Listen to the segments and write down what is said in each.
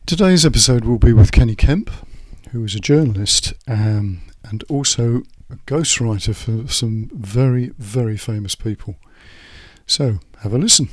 Today's episode will be with Kenny Kemp, who is a journalist and also a ghostwriter for some very, very famous people. So, have a listen.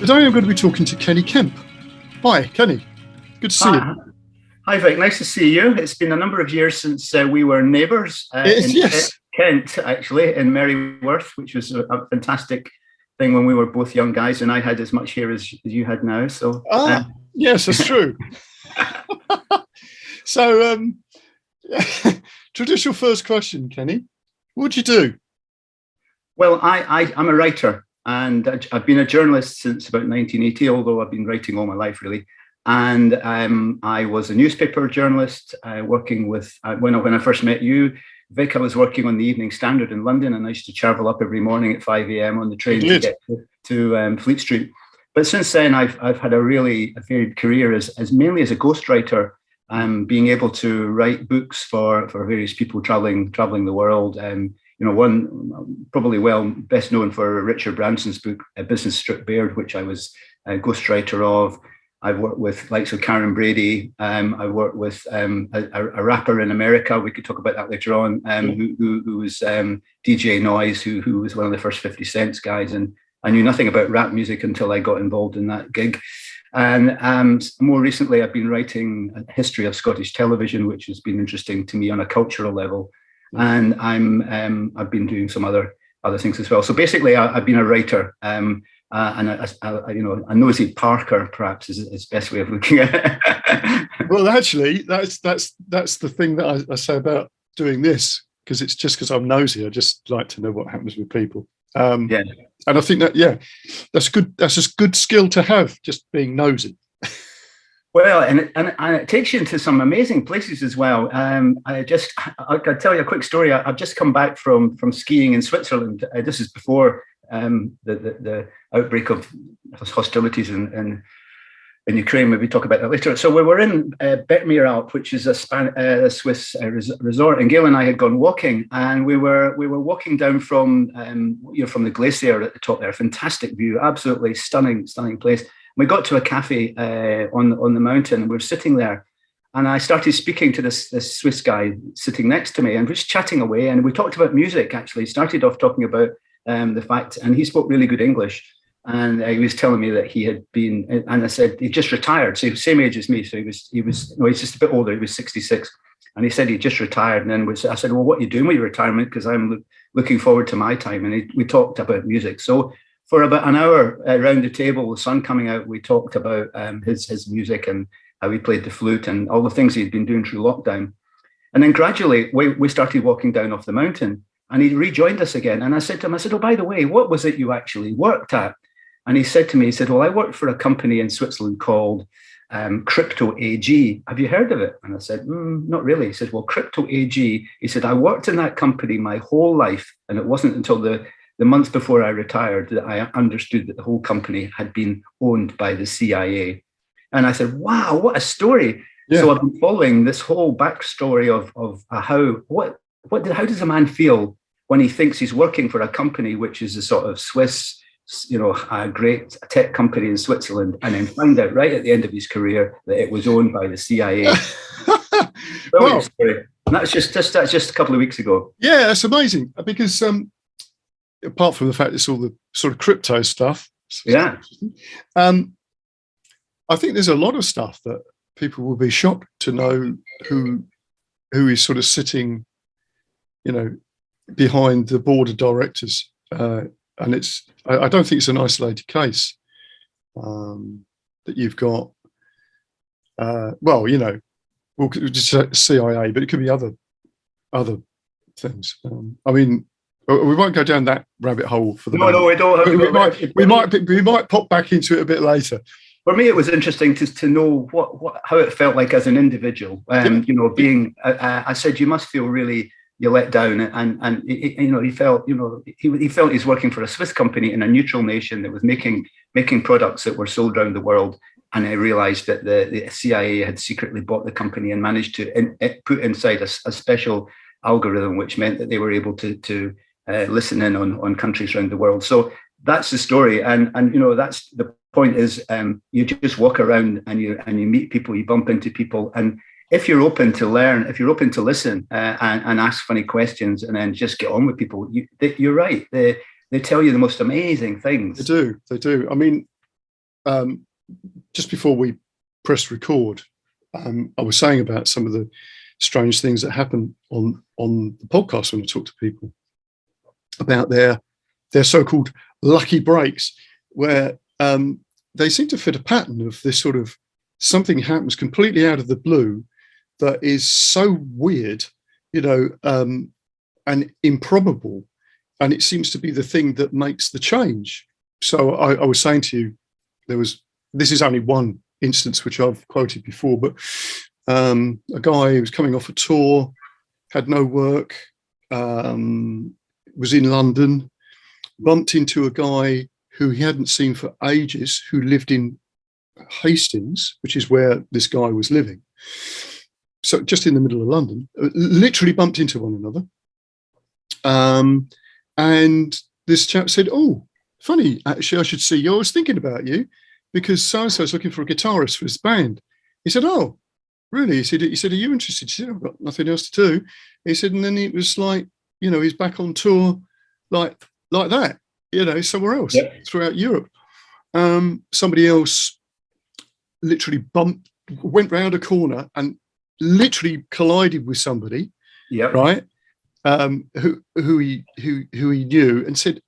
Today I'm going to be talking to Kenny Kemp. Hi, Kenny. Good to see you. Hi, Vic. Nice to see you. It's been a number of years since we were neighbours yes. Kent, actually, in Merryworth, which was a fantastic thing when we were both young guys, and I had as much hair as you had now. So, yes, that's true. So, traditional first question, Kenny. What do you do? Well, I'm a writer. And I've been a journalist since about 1980, although I've been writing all my life, really. And I was a newspaper journalist working with, when I first met you, Vic, I was working on the Evening Standard in London, and I used to travel up every morning at 5 a.m. on the train to get to Fleet Street. But since then, I've had a really varied career as mainly as a ghostwriter, being able to write books for various people traveling the world. One probably best known for Richard Branson's book, A Business Strip Bared, which I was a ghostwriter of. I've worked with likes of Karen Brady. I worked with a rapper in America. We could talk about that later on. Who was DJ Noise, who was one of the first 50 Cent guys, and I knew nothing about rap music until I got involved in that gig. And more recently, I've been writing a history of Scottish television, which has been interesting to me on a cultural level. And I've been doing some other things as well. So basically, I've been a writer, and a nosy Parker perhaps is the best way of looking at it. Well, actually, that's the thing that I say about doing this, because it's just because I'm nosy. I just like to know what happens with people. And I think that's good. That's a good skill to have, just being nosy. Well, and it takes you into some amazing places as well. I'll tell you a quick story. I've just come back from skiing in Switzerland. This is before the outbreak of hostilities in Ukraine. Maybe talk about that later. So we were in Panmure, which is a Swiss resort, and Gail and I had gone walking, and we were walking down from the glacier at the top there. Fantastic view, absolutely stunning place. We got to a cafe on the mountain, and we were sitting there, and I started speaking to this Swiss guy sitting next to me, and just chatting away. And we talked about music. Actually, started off talking about the fact, and he spoke really good English, and he was telling me that he had been, and I said he just retired, so he was the same age as me. So he's just a bit older. He was 66, and he said he just retired. And then I said, well, what are you doing with your retirement? Because I'm looking forward to my time. And we talked about music. So for about an hour around the table, the sun coming out, we talked about his music and how he played the flute and all the things he'd been doing through lockdown. And then gradually we started walking down off the mountain, and he rejoined us again. And I said to him, oh, by the way, what was it you actually worked at? And he said to me, well, I worked for a company in Switzerland called Crypto AG. Have you heard of it? And I said, not really. He said, well, Crypto AG. He said, I worked in that company my whole life, and it wasn't until the months before I retired that I understood that the whole company had been owned by the CIA. And I said, wow, what a story. Yeah. So I've been following this whole backstory of how does a man feel when he thinks he's working for a company which is a sort of Swiss, a great tech company in Switzerland, and then find out right at the end of his career that it was owned by the CIA. Brilliant story. And that's just a couple of weeks ago. Yeah, that's amazing, because apart from the fact it's all the sort of crypto stuff. Yeah. I think there's a lot of stuff that people will be shocked to know who is sort of sitting, behind the board of directors. And I don't think it's an isolated case that you've got, we'll just say CIA, but it could be other things. We won't go down that rabbit hole for the moment. No, we don't. We might pop back into it a bit later. For me, it was interesting to know how it felt like as an individual. Being, I said, you must feel really you let down, and he felt, he felt he's working for a Swiss company in a neutral nation that was making products that were sold around the world. And I realized that the CIA had secretly bought the company and managed to put inside a special algorithm, which meant that they were able to listen in on countries around the world. So that's the story, and that's the point. Is you just walk around and you meet people, you bump into people, and if you're open to learn, if you're open to listen and ask funny questions, and then just get on with people, you're right. They tell you the most amazing things. They do. I mean, just before we pressed record, I was saying about some of the strange things that happen on the podcast when I talk to people about their so-called lucky breaks, where they seem to fit a pattern of this sort of something happens completely out of the blue that is so weird, and improbable, and it seems to be the thing that makes the change. So I was saying to you, this is only one instance which I've quoted before, but a guy who was coming off a tour, had no work, was in London, bumped into a guy who he hadn't seen for ages, who lived in Hastings, which is where this guy was living. So just in the middle of London, literally bumped into one another. And this chap said, "Oh, funny, actually, I should see you. I was thinking about you because so-and-so is looking for a guitarist for his band." He said, "Oh, really?" He said, "Are you interested?" She said, "I've got nothing else to do." He said, and then it was like, he's back on tour like that, somewhere else throughout Europe. Somebody else literally went round a corner and literally collided with somebody, right? Who he knew, and said,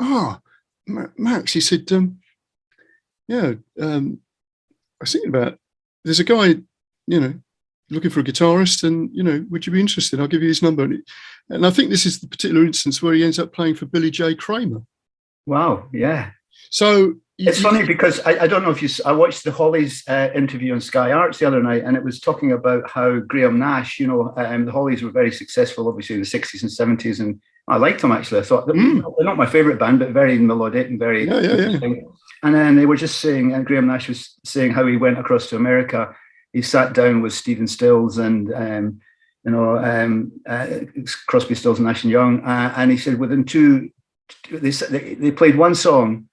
"Oh, Max," he said, I was thinking about, there's a guy, looking for a guitarist, and, would you be interested? I'll give you his number. And I think this is the particular instance where he ends up playing for Billy J. Kramer. Wow, yeah. So it's funny because I don't know if I watched the Hollies interview on Sky Arts the other night, and it was talking about how Graham Nash, the Hollies were very successful, obviously, in the 60s and 70s, and I liked them, actually. I thought they're not my favorite band, but very melodic and very interesting. Yeah. And then they were just saying, and Graham Nash was saying how he went across to America. He sat down with Stephen Stills and Crosby, Stills, Nash and Young, and he said within they played one song,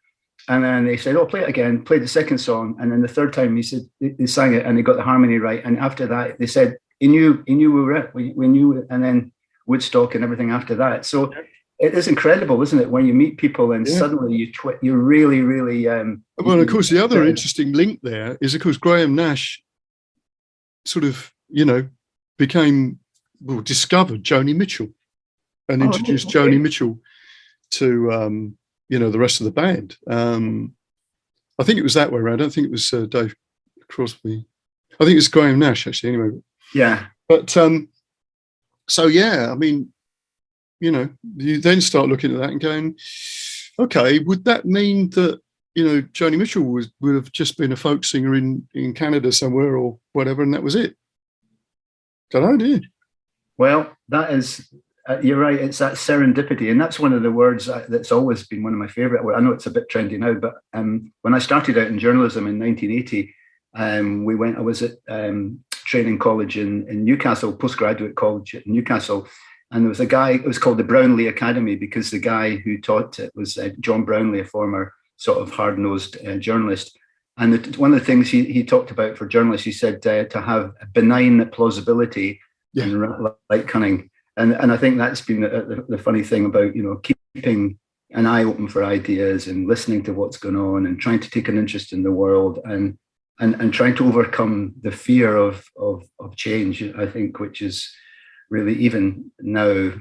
and then they said, "Oh, play it again." Played the second song, and then the third time he said they sang it and they got the harmony right. And after that, they said he knew we were it. We knew it, and then Woodstock and everything after that. So it is incredible, isn't it, when you meet people and suddenly you really, really. Well, of course, the other interesting link there is, of course, Graham Nash sort of, discovered Joni Mitchell and introduced Joni Mitchell to, the rest of the band. I think it was that way around. I don't think it was Dave Crosby. I think it's Graham Nash, actually, anyway. Yeah. But, so, yeah, I mean, you then start looking at that and going, okay, would that mean that, Joni Mitchell would have just been a folk singer in Canada somewhere or whatever, and that was it? Don't know, do you? Well, that is, you're right, it's that serendipity, and that's one of the words that's always been one of my favourite. I know it's a bit trendy now, but when I started out in journalism in 1980, I was at training college in Newcastle, postgraduate college at Newcastle, and there was a guy, it was called the Brownlee Academy, because the guy who taught it was John Brownlee, a former sort of hard-nosed journalist. And one of the things he talked about for journalists, he said to have benign plausibility and light cunning. And I think that's been the funny thing about, keeping an eye open for ideas and listening to what's going on and trying to take an interest in the world and trying to overcome the fear of change, I think, which is really, even now,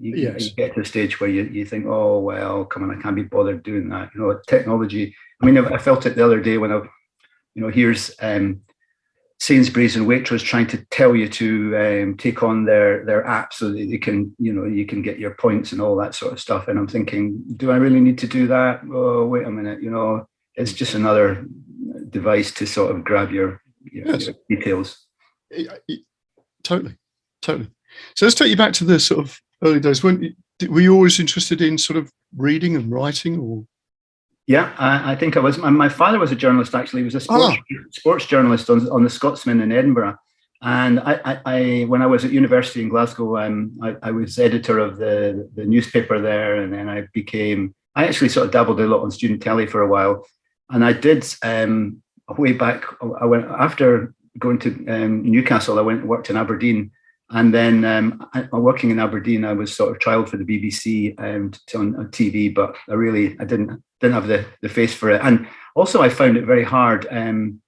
you get to a stage where you think, oh, well, come on, I can't be bothered doing that. Technology. I mean, I felt it the other day when here's Sainsbury's and Waitrose trying to tell you to take on their app so that you can get your points and all that sort of stuff. And I'm thinking, do I really need to do that? Oh, wait a minute. It's just another device to sort of grab your details. Totally. So let's take you back to the sort of early days. Were you always interested in sort of reading and writing, or? Yeah, I think I was. My father was a journalist, actually. He was a sports journalist on the Scotsman in Edinburgh. And I when I was at university in Glasgow, I was editor of the newspaper there. And then I actually sort of dabbled a lot on student telly for a while. And I did, way back, I went, after going to Newcastle, I went and worked in Aberdeen. And then working in Aberdeen, I was sort of trialed for the BBC on TV, but I didn't have the face for it. And also, I found it very hard.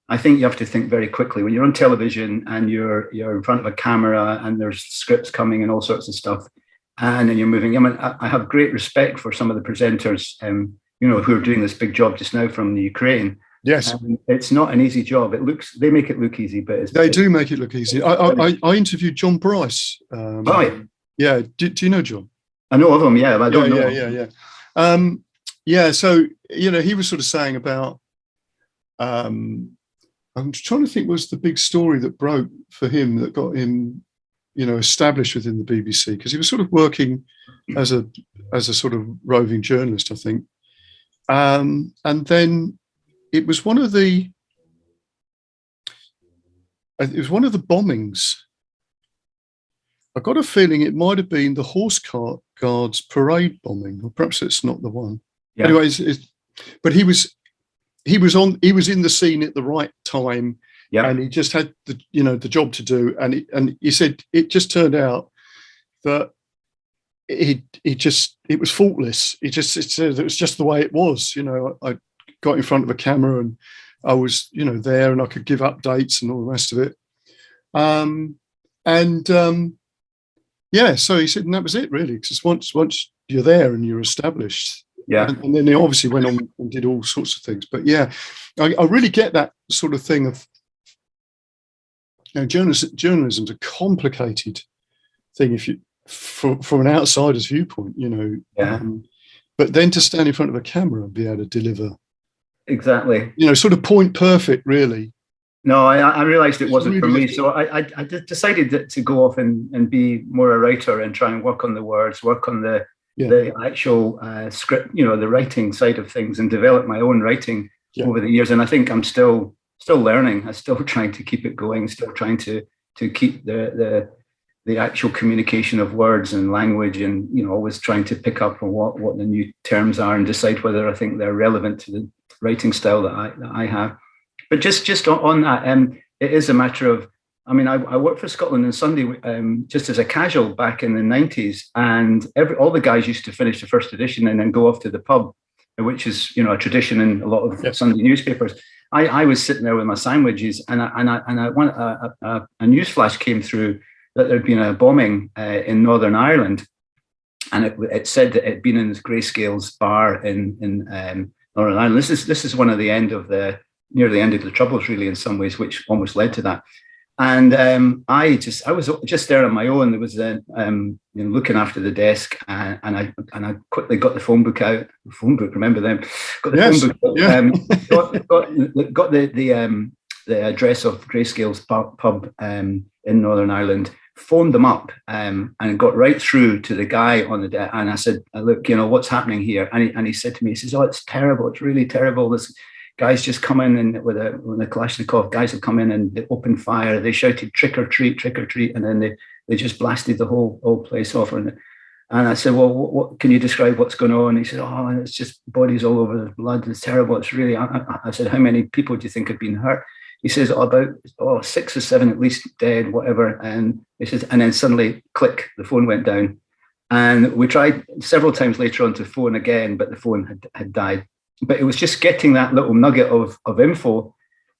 I think you have to think very quickly when you're on television and you're in front of a camera and there's scripts coming and all sorts of stuff, and then you're moving. I mean, I have great respect for some of the presenters, who are doing this big job just now from the Ukraine. Yes, it's not an easy job. They make it look easy, but they do make it look easy. I interviewed John Bryce. Yeah. Do you know John? I know of him. Yeah, but I don't know. Yeah. So he was sort of saying about. I'm trying to think, was the big story that broke for him that got him, established within the BBC, because he was sort of working as a sort of roving journalist, I think, and then. It was one of the bombings. I got a feeling it might have been the Horse Guards parade bombing, or perhaps it's not the one. Yeah. Anyways, but he was in the scene at the right time, and he just had the job to do. And he said it just turned out that it was faultless. It said it was just the way it was. I got in front of a camera and I was, there, and I could give updates and all the rest of it. So he said, and that was it really, because once you're there and you're established. Yeah. And then they obviously went on and did all sorts of things. But yeah, I really get that sort of thing of, journalism's a complicated thing from an outsider's viewpoint, but then to stand in front of a camera and be able to deliver. Exactly. Sort of point perfect, really. No, I realized it wasn't really for me. So I decided to go off and be more a writer and try and work on the words, work on the actual script, the writing side of things, and develop my own writing over the years. And I think I'm still learning. I'm still trying to keep it going, still trying to keep the actual communication of words and language, and always trying to pick up on what the new terms are and decide whether I think they're relevant to the writing style that I have. But just on that, it is a matter of, I worked for Scotland on Sunday just as a casual back in the 90s, and all the guys used to finish the first edition and then go off to the pub, which is a tradition in a lot of Sunday newspapers. I was sitting there with my sandwiches, and a news flash came through that there'd been a bombing in Northern Ireland, and it said that it had been in this Grayscale's bar in Northern Ireland. This is one of near the end of the Troubles, really, in some ways, which almost led to that. And I was just there on my own. There was looking after the desk, and I quickly got the phone book out. Remember them? Got the phone book. Yeah. got the address of Grayscale's pub in Northern Ireland. Phoned them up and got right through to the guy on the desk. And I said, "Look, what's happening here?" And he said to me, he says, "Oh, it's terrible. It's really terrible. This guy's just come in and with a Kalashnikov. Guys have come in and they opened fire. They shouted trick or treat," and then they just blasted the whole place off. And I said, "Well, what can you describe what's going on?" And he said, "Oh, it's just bodies all over, the blood. It's terrible. It's really." I said, "How many people do you think have been hurt?" He says, about 6 or 7 at least dead, whatever. And he says, and then suddenly, click, the phone went down. And we tried several times later on to phone again, but the phone had died. But it was just getting that little nugget of info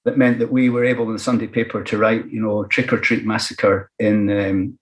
that meant that we were able in the Sunday paper to write, trick or treat massacre and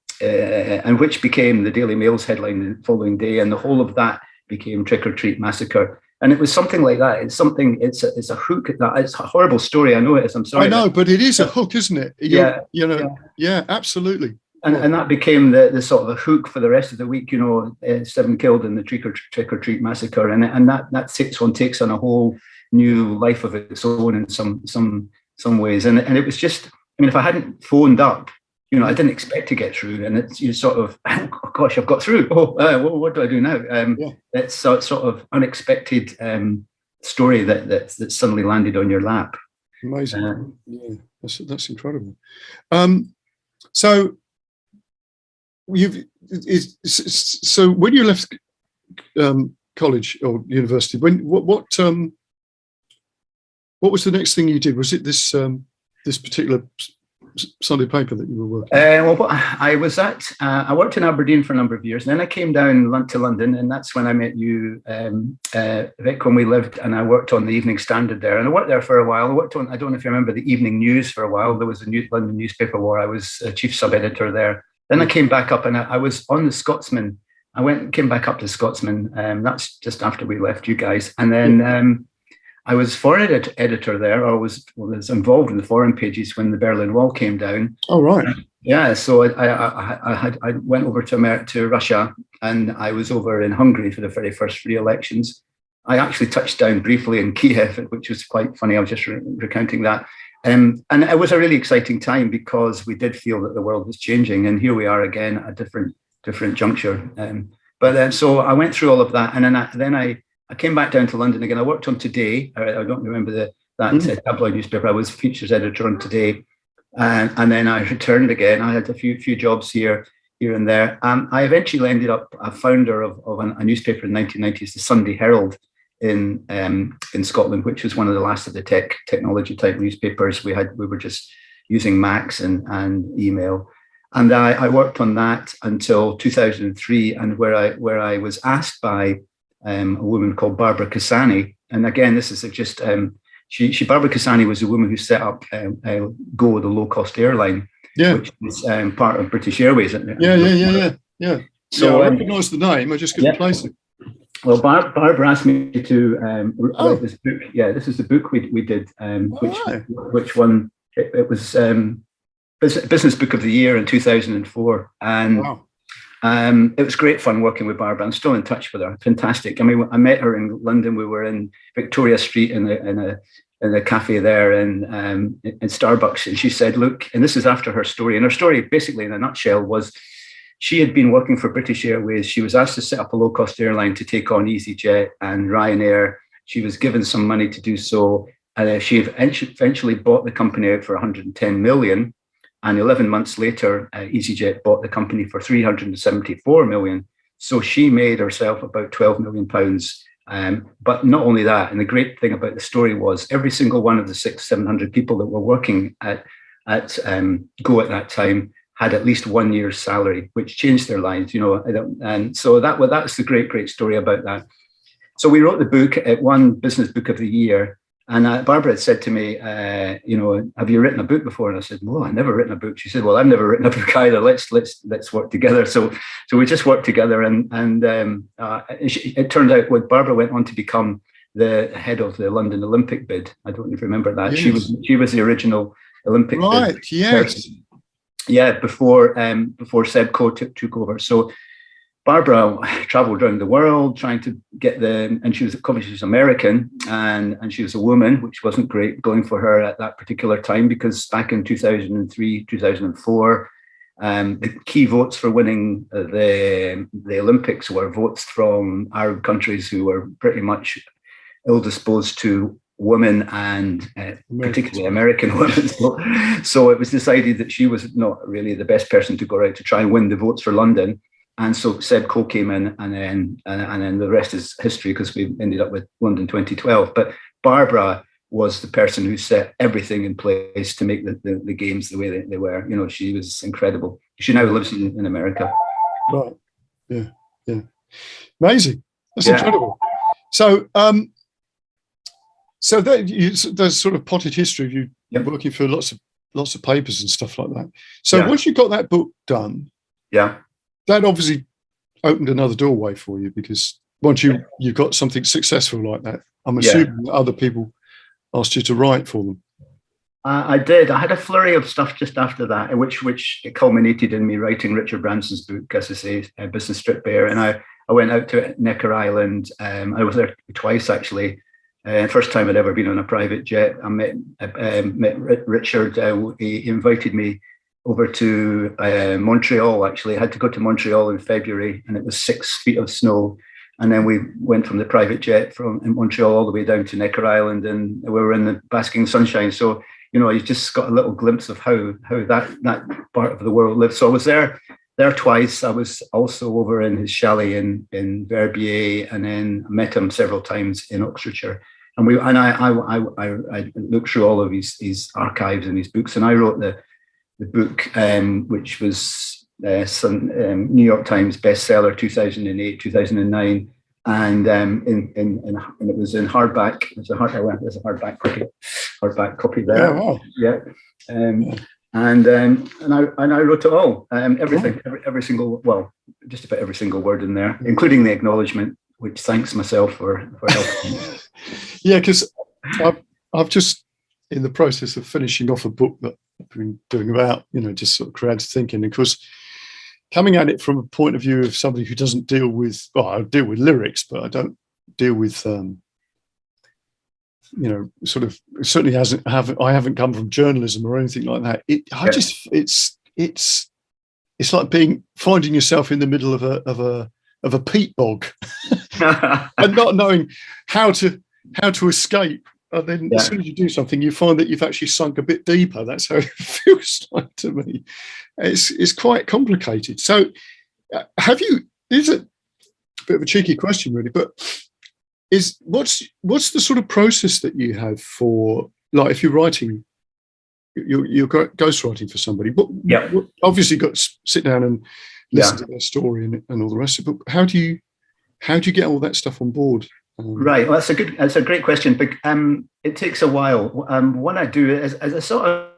which became the Daily Mail's headline the following day. And the whole of that became trick or treat massacre. And it was something like that. It's a hook. It's a horrible story. I know it is. I'm sorry. I know, but it is a hook, isn't it? Yeah, absolutely. And that became the sort of a hook for the rest of the week. 7 killed in the trick or treat massacre, and that takes on a whole new life of its own in some ways. And it was just, if I hadn't phoned up I didn't expect to get through, and it's you sort of, oh gosh, I've got through. Oh, what do I do now? It's sort of unexpected story that suddenly landed on your lap. Amazing. Yeah, that's incredible. So so when you left college or university, what was the next thing you did? Was it this particular Sunday paper that you were working I worked in Aberdeen for a number of years, and then I came down to London, and that's when I met you, Vic, when we lived, and I worked on the Evening Standard there, and I worked there for a while. I worked on, I don't know if you remember, the Evening News for a while. There was a London newspaper where I was chief sub-editor there. Then I came back up, and I was on the Scotsman. Came back up to Scotsman. That's just after we left you guys, and then I was foreign editor there. I was involved in the foreign pages when the Berlin Wall came down. Oh, right. Yeah, so I went over to Russia, and I was over in Hungary for the very first free elections. I actually touched down briefly in Kiev, which was quite funny. I was just recounting that. And it was a really exciting time because we did feel that the world was changing, and here we are again at a different juncture. So I went through all of that, and then I came back down to London again. I worked on Today. I don't remember that tabloid newspaper. I was features editor on Today, and then I returned again. I had a few jobs here and there. I eventually ended up a founder of a newspaper in the 1990s, the Sunday Herald in Scotland, which was one of the last of the technology type newspapers. We were just using Macs and email. And I worked on that until 2003, and where I was asked by a woman called Barbara Cassani. And again, this is just, Barbara Cassani was a woman who set up Go, the low-cost airline, which is part of British Airways. Yeah. So I recognise the name, I just couldn't place it. Well, Barbara asked me to write this book. Yeah, this is the book we did, which won, it was Business Book of the Year in 2004. And it was great fun working with Barbara. I'm still in touch with her. Fantastic. I mean, I met her in London. We were in Victoria Street in a cafe there in Starbucks. And she said, look, and this is after her story. And her story, basically in a nutshell, was she had been working for British Airways. She was asked to set up a low-cost airline to take on EasyJet and Ryanair. She was given some money to do so. She eventually bought the company out for 110 million. And 11 months later, EasyJet bought the company for 374 million. So she made herself about 12 million pounds. But not only that, and the great thing about the story was every single one of the 700 people that were working at Go at that time had at least 1 year's salary, which changed their lives, And so that's the great story about that. So we wrote the book. It won Business Book of the Year. And Barbara had said to me, have you written a book before? And I said, well, I've never written a book. She said, well, I've never written a book either. Let's work together. So we just worked together, and it turned out Barbara went on to become the head of the London Olympic bid. I don't know if you remember that. Yes. She was the original Olympic bid. Yes. Person. Yeah, before Seb Coe took over. So Barbara traveled around the world trying to get and she was American, and she was a woman, which wasn't great going for her at that particular time, because back in 2003, 2004, the key votes for winning the Olympics were votes from Arab countries who were pretty much ill-disposed to women, and particularly American women. So it was decided that she was not really the best person to go out to try and win the votes for London. And so Seb Coe came in, and then the rest is history, because we ended up with London 2012. But Barbara was the person who set everything in place to make the games the way they were. She was incredible. She now lives in America. Right. Yeah. Amazing. That's incredible. So, there's sort of potted history of you working for lots of papers and stuff like that. So once you got that book done, that obviously opened another doorway for you, because once you got something successful like that, I'm assuming that other people asked you to write for them. I did. I had a flurry of stuff just after that, which culminated in me writing Richard Branson's book, as I say, Business Strip Bare. And I went out to Necker Island. I was there twice, actually. First time I'd ever been on a private jet. I met Richard. He invited me over to Montreal. Actually, I had to go to Montreal in February, and it was 6 feet of snow. And then we went from the private jet from Montreal all the way down to Necker Island, and we were in the basking sunshine. So, you know, you just got a little glimpse of how that part of the world lives. So I was there twice. I was also over in his chalet in Verbier, and then I met him several times in Oxfordshire. And I looked through all of his archives and his books, and I wrote the book, which was New York Times bestseller 2008, 2009, and it was in hardback. There's a hardback copy there. Yeah, wow. Yeah. And I wrote it all, everything, every single, well, just about every single word in there, including the acknowledgement, which thanks myself for helping. Yeah, because I've just in the process of finishing off a book that I've been doing about, you know, just sort of creative thinking. And of course, coming at it from a point of view of somebody who doesn't deal with, well, I deal with lyrics, but I don't deal with, you know, sort of, certainly I haven't come from journalism or anything like that. It's like finding yourself in the middle of a peat bog and not knowing how to escape. And then as soon as you do something, you find that you've actually sunk a bit deeper. That's how it feels like to me. It's quite complicated. So this is a bit of a cheeky question really, but what's the sort of process that you have for, like, if you're writing, you're ghostwriting for somebody, but obviously got to sit down and listen to their story and all the rest of it. But how do you get all that stuff on board? Right. Well, that's a great question. But it takes a while. What I do is as a sort of,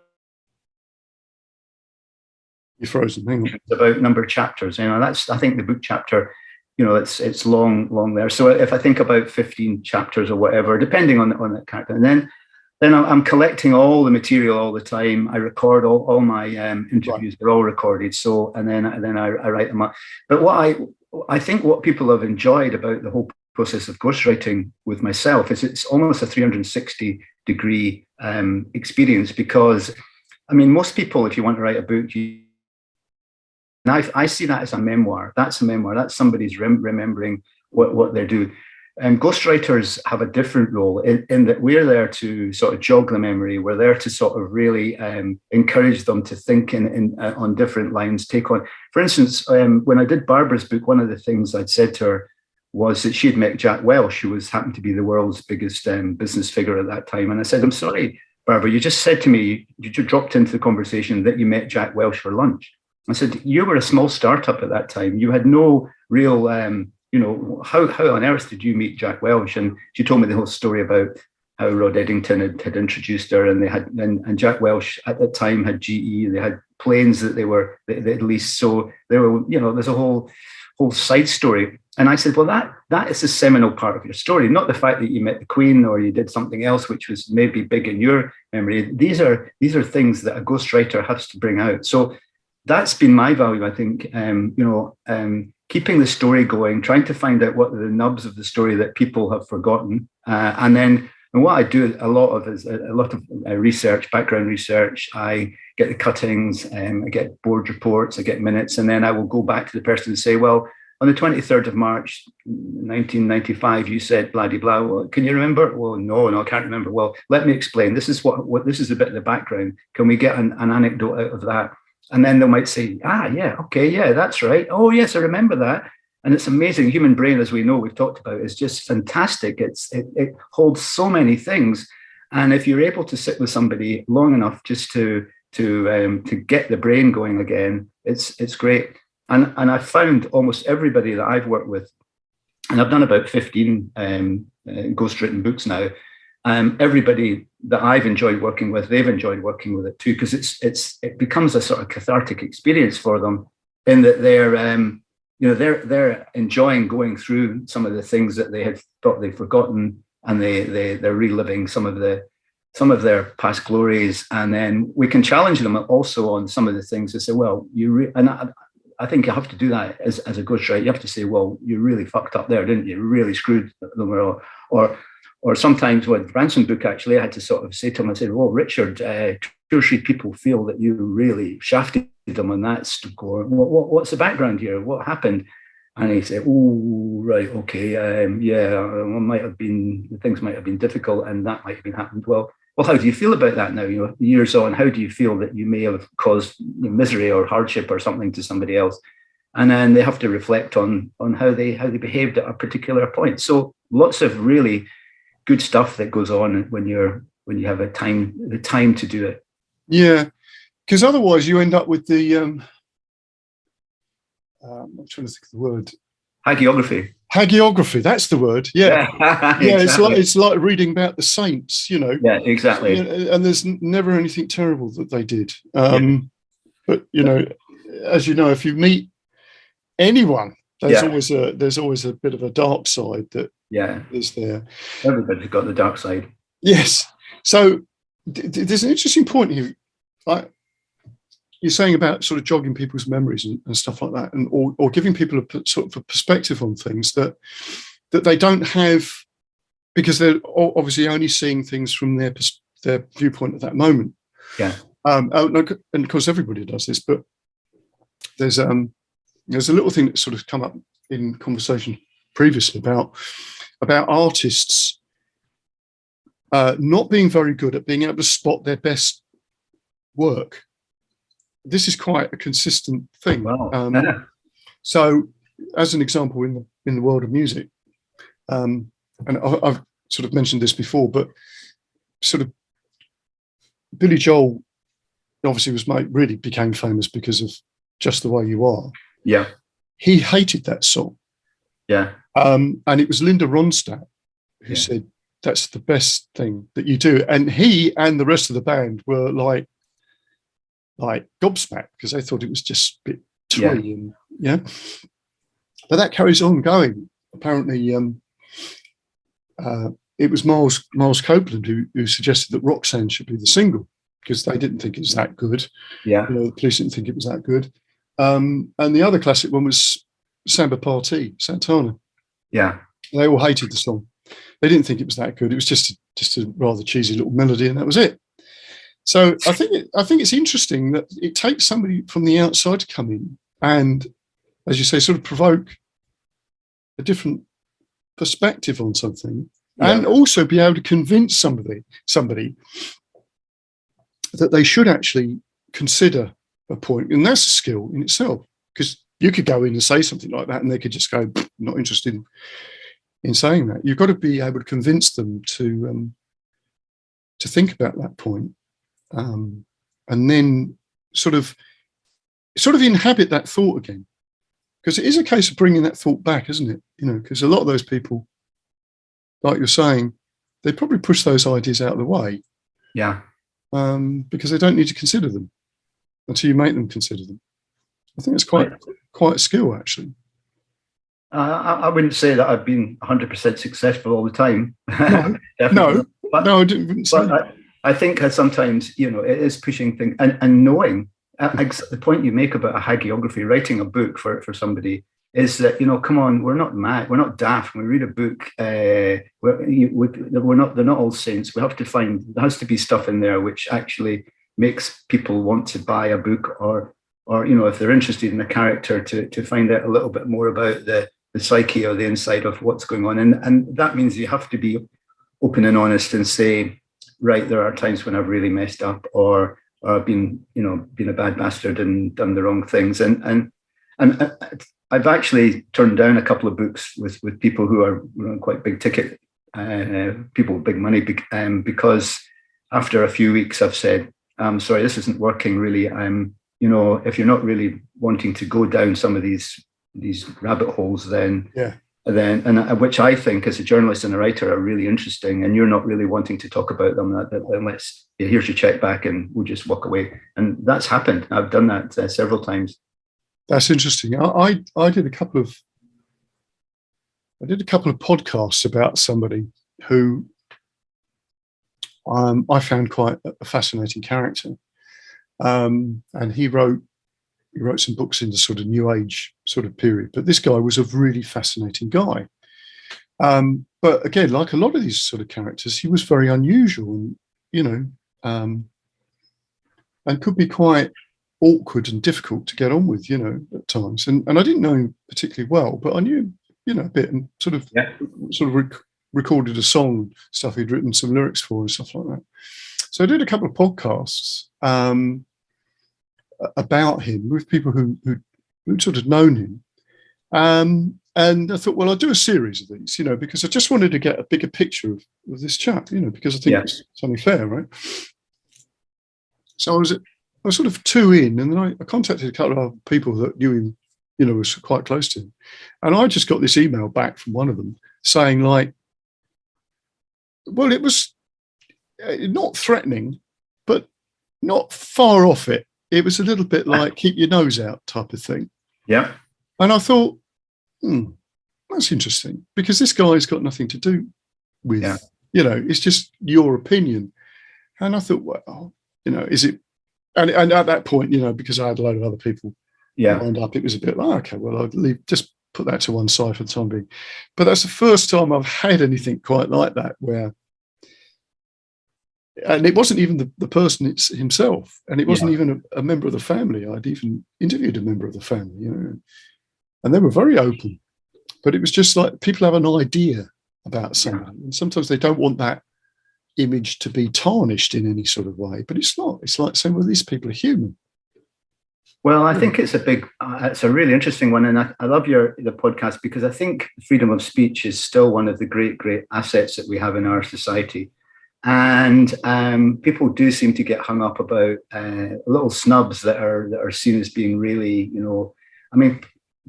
you're frozen. Hang on. About number of chapters. You know, that's, I think the book chapter, you know, it's long there. So if I think about 15 chapters or whatever, depending on that character, and then I'm collecting all the material all the time. I record all my interviews. They're all recorded. So and then I write them up. But what I think what people have enjoyed about the whole process of ghostwriting with myself is it's almost a 360-degree experience, because I mean, most people, if you want to write a book, I see that as a memoir. That's a memoir. That's somebody's remembering what they do. Ghostwriters have a different role in that we're there to sort of jog the memory. We're there to sort of really encourage them to think on different lines, take on. For instance, when I did Barbara's book, one of the things I'd said to her was that she had met Jack Welch, who happened to be the world's biggest business figure at that time. And I said, I'm sorry, Barbara, you just said to me, you just dropped into the conversation that you met Jack Welch for lunch. I said, you were a small startup at that time. You had no real, you know, how on earth did you meet Jack Welch? And she told me the whole story about how Rod Eddington had introduced her, and and Jack Welch at that time had GE. They had planes that they'd leased. So there were, you know, there's a whole side story. And I said, well, that is the seminal part of your story, not the fact that you met the Queen or you did something else which was maybe big in your memory. These are things that a ghostwriter has to bring out. So that's been my value, I think. Keeping the story going, trying to find out what are the nubs of the story that people have forgotten, and what I do a lot of is a lot of research, background research. I get the cuttings, I get board reports, I get minutes, and then I will go back to the person and say, well, on the 23rd of March, 1995, you said blah, blah, blah. Well, can you remember? Well, no, I can't remember. Well, let me explain. This is what this is a bit of the background. Can we get an anecdote out of that? And then they might say, yeah, okay, yeah, that's right. Oh, yes, I remember that. And it's amazing. Human brain, as we know, we've talked about, is just fantastic. It holds so many things. And if you're able to sit with somebody long enough just to get the brain going again, it's great. And I've found almost everybody that I've worked with, and I've done about 15 ghostwritten books now. Everybody that I've enjoyed working with, they've enjoyed working with it too, because it becomes a sort of cathartic experience for them, in that they're enjoying going through some of the things that they had thought they'd forgotten, and they're reliving some of their past glories, and then we can challenge them also on some of the things. They say, well, I think you have to do that as a ghostwriter. You have to say, well, you really fucked up there, didn't you? You really screwed them, or sometimes with Ransome book, actually, I had to sort of say to him, I said, well, Richard, 2 or 3 people feel that you really shafted them on that score. What's the background here? What happened? And he said, oh, right, okay, things might have been difficult, and that might have been happened. Well, how do you feel about that now? Years on, how do you feel that you may have caused misery or hardship or something to somebody else? And then they have to reflect on how they behaved at a particular point. So lots of really good stuff that goes on when you have the time to do it. Yeah, because otherwise you end up with the I'm trying to think of the word. Hagiography, that's the word. Yeah. Exactly. It's like reading about the saints, Yeah, exactly. And there's never anything terrible that they did. But as you know, if you meet anyone, there's always a bit of a dark side that is there. Everybody's got the dark side. Yes. So there's an interesting point here. You're saying about sort of jogging people's memories and stuff like that, and or giving people a sort of a perspective on things that they don't have, because they're obviously only seeing things from their viewpoint at that moment. Yeah. And of course everybody does this, but there's a little thing that's sort of come up in conversation previously about artists not being very good at being able to spot their best work. This is quite a consistent thing. Wow. So, as an example, in the world of music, and I've sort of mentioned this before, but sort of Billy Joel obviously really became famous because of Just the Way You Are. Yeah. He hated that song. Yeah. And it was Linda Ronstadt who said, that's the best thing that you do. And he and the rest of the band were like gobsmacked, because they thought it was just a bit twee. But that carries on going. Apparently, it was Miles Copeland who suggested that Roxanne should be the single, because they didn't think it was that good. Yeah. The police didn't think it was that good. And the other classic one was Samba Party, Santana. Yeah. They all hated the song. They didn't think it was that good. It was just a rather cheesy little melody, and that was it. So I think it's interesting that it takes somebody from the outside to come in and, as you say, sort of provoke a different perspective on something, and also be able to convince somebody that they should actually consider a point. And that's a skill in itself, because you could go in and say something like that and they could just go, not interested in saying that. You've got to be able to convince them to think about that point. And then sort of inhabit that thought again, because it is a case of bringing that thought back, isn't it? Because a lot of those people, like you're saying, they probably push those ideas out of the way, because they don't need to consider them until you make them consider them. I think it's quite a skill, actually. I wouldn't say that I've been 100% successful all the time. No, I didn't say that. I think sometimes, it is pushing things and knowing. The point you make about a hagiography, writing a book for somebody, is that, come on, we're not mad, we're not daft. When we read a book, they're not all saints. We have to there has to be stuff in there which actually makes people want to buy a book, or if they're interested in a character, to find out a little bit more about the psyche or the inside of what's going on. And that means you have to be open and honest and say, right, there are times when I've really messed up, or I've been a bad bastard and done the wrong things. And I've actually turned down a couple of books with people who are quite big ticket, people with big money, because after a few weeks I've said, I'm sorry, this isn't working really. If you're not really wanting to go down some of these rabbit holes, then which I think as a journalist and a writer are really interesting, and you're not really wanting to talk about them, then here's your check back and we'll just walk away. And that's happened. I've done that several times. That's interesting. I did a couple of podcasts about somebody who I found quite a fascinating character, and he wrote some books in the sort of New Age sort of period. But this guy was a really fascinating guy. but again, like a lot of these sort of characters, he was very unusual, and and could be quite awkward and difficult to get on with, at times. And I didn't know him particularly well, but I knew, a bit, and sort of recorded a song, stuff he'd written some lyrics for and stuff like that. So I did a couple of podcasts about him with people who'd sort of known him. And I thought, well, I'll do a series of these, because I just wanted to get a bigger picture of this chap, because I think it's only fair, right? So I was sort of 2 in, and then I contacted a couple of people that knew him, was quite close to him. And I just got this email back from one of them saying, like, well, it was not threatening, but not far off it. It was a little bit like keep your nose out type of thing. Yeah. And I thought, that's interesting, because this guy's got nothing to do with, it's just your opinion. And I thought, well, is it, and at that point, because I had a load of other people lined up, it was a bit like, okay, well, I'll just put that to one side for the time being. But that's the first time I've had anything quite like that, where, and it wasn't even the person himself, and it wasn't even a member of the family. I'd even interviewed a member of the family, and they were very open. But it was just like people have an idea about somebody, and sometimes they don't want that image to be tarnished in any sort of way. But it's not. It's like saying, well, these people are human. Well, I think it's a really interesting one, and I love the podcast, because I think freedom of speech is still one of the great assets that we have in our society. And people do seem to get hung up about little snubs that are seen as being really,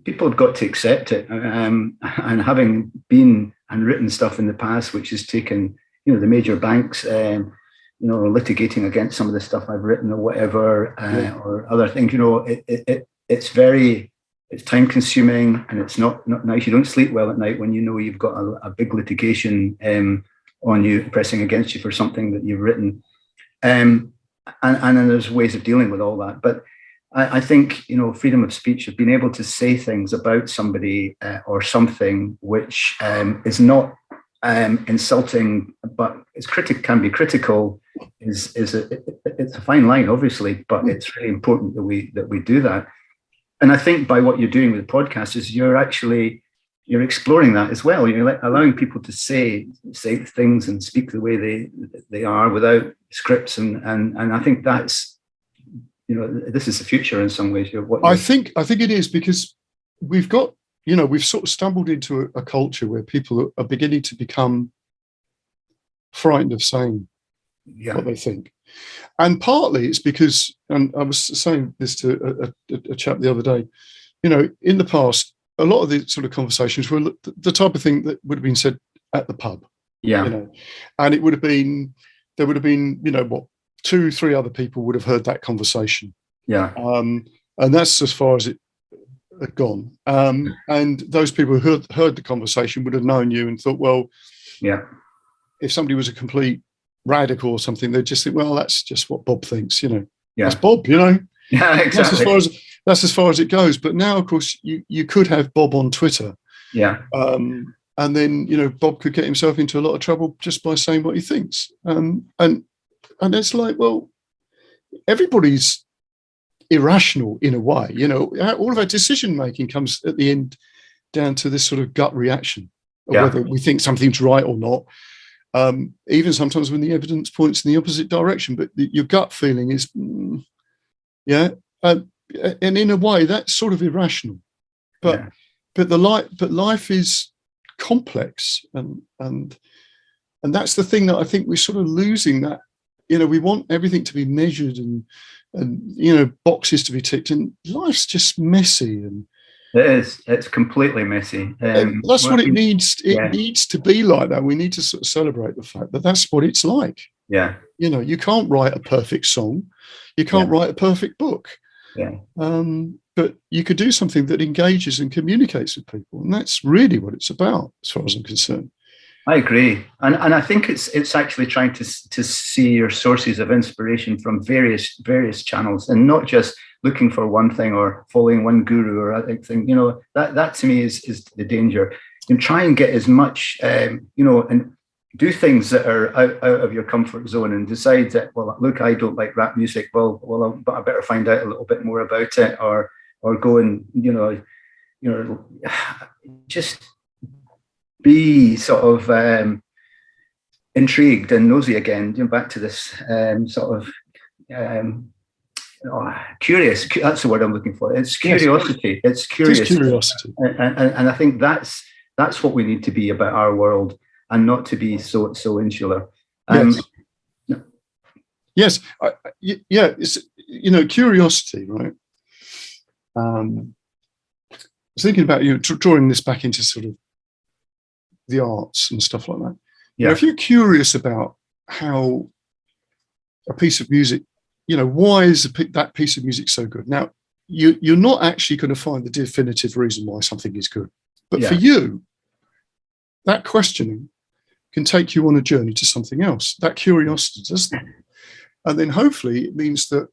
people have got to accept it. And having been and written stuff in the past, which has taken, the major banks, litigating against some of the stuff I've written or whatever, or other things, it's time consuming, and it's not nice. You don't sleep well at night when you've got a big litigation on you, pressing against you for something that you've written. And then there's ways of dealing with all that. But I think, freedom of speech, of being able to say things about somebody or something which is not insulting, but can be critical, it's a fine line, obviously, but it's really important that we do that. And I think by what you're doing with the podcast is you're exploring that as well. You're allowing people to say things and speak the way they are without scripts, and I think that's, this is the future in some ways. I think it is, because we've got, we've sort of stumbled into a culture where people are beginning to become frightened of saying what they think. And partly it's because, and I was saying this to a chap the other day, in the past, a lot of the sort of conversations were the type of thing that would have been said at the pub. And there would have been, 2-3 other people would have heard that conversation. And that's as far as it had gone. And those people who heard the conversation would have known you and thought, well, if somebody was a complete radical or something, they'd just think, well, that's just what Bob thinks, That's Bob, Yeah, exactly. That's as far as it goes. But now, of course, you could have Bob on Twitter. And then, Bob could get himself into a lot of trouble just by saying what he thinks. And it's like, well, everybody's irrational in a way. All of our decision making comes at the end down to this sort of gut reaction of whether we think something's right or not. Even sometimes when the evidence points in the opposite direction, but your gut feeling is, and in a way that's sort of irrational. But life is complex, and that's the thing that I think we're sort of losing. That we want everything to be measured and boxes to be ticked, and life's just messy. And it is. It's completely messy. That's what it needs. It needs to be like that. We need to sort of celebrate the fact that that's what it's like. You can't write a perfect song. You can't write a perfect book. But you could do something that engages and communicates with people, and that's really what it's about, as far as I'm concerned. I agree, and I think it's actually trying to see your sources of inspiration from various channels, and not just looking for one thing or following one guru or other thing. That to me is the danger. and try and get as much, and do things that are out of your comfort zone, and decide that, well, look, I don't like rap music. Well, I better find out a little bit more about it, or go and just be sort of intrigued and nosy again. Back to this curious. That's the word I'm looking for. It's curiosity. It's curiosity. And I think that's what we need to be about our world, and not to be so insular. Yes. It's curiosity, right? I was thinking about you drawing this back into sort of the arts and stuff like that. Yeah. If you're curious about how a piece of music, why is that piece of music so good? Now, you're not actually going to find the definitive reason why something is good, but for you, that questioning can take you on a journey to something else. That curiosity does that. And then hopefully it means that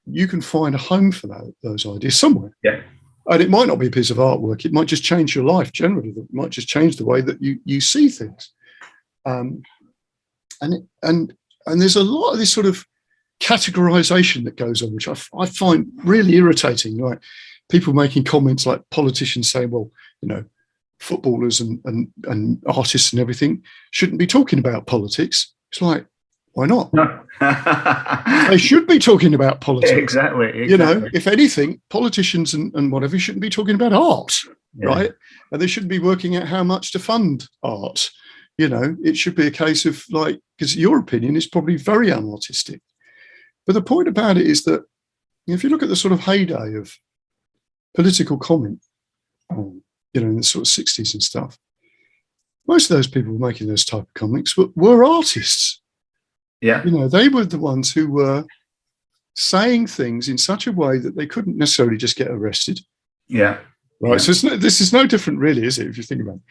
you can find a home for those ideas somewhere. Yeah. And it might not be a piece of artwork. It might just change your life generally. It might just change the way that you see things. And there's a lot of this sort of categorization that goes on, which I find really irritating. Like people making comments like politicians saying, well, footballers and artists and everything shouldn't be talking about politics. It's like, why not? No. They should be talking about politics. Exactly. If anything, politicians and whatever shouldn't be talking about art, right? And they shouldn't be working out how much to fund art. It should be a case of like, because your opinion is probably very unartistic. But the point about it is that if you look at the sort of heyday of political comment, in the sort of 60s and stuff, most of those people making those type of comics were artists. Yeah. They were the ones who were saying things in such a way that they couldn't necessarily just get arrested. Yeah. Right. Yeah. So this is no different, really, is it? If you think about it,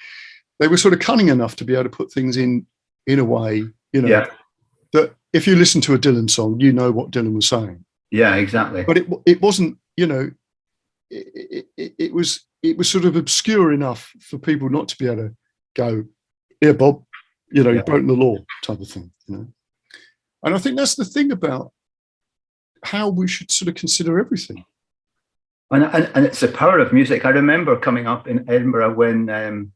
they were sort of cunning enough to be able to put things in a way, that if you listen to a Dylan song, you know what Dylan was saying. Yeah, exactly. But it wasn't, it was sort of obscure enough for people not to be able to go, "Here, Bob, you've broken the law," type of thing. And I think that's the thing about how we should sort of consider everything. And it's the power of music. I remember coming up in Edinburgh when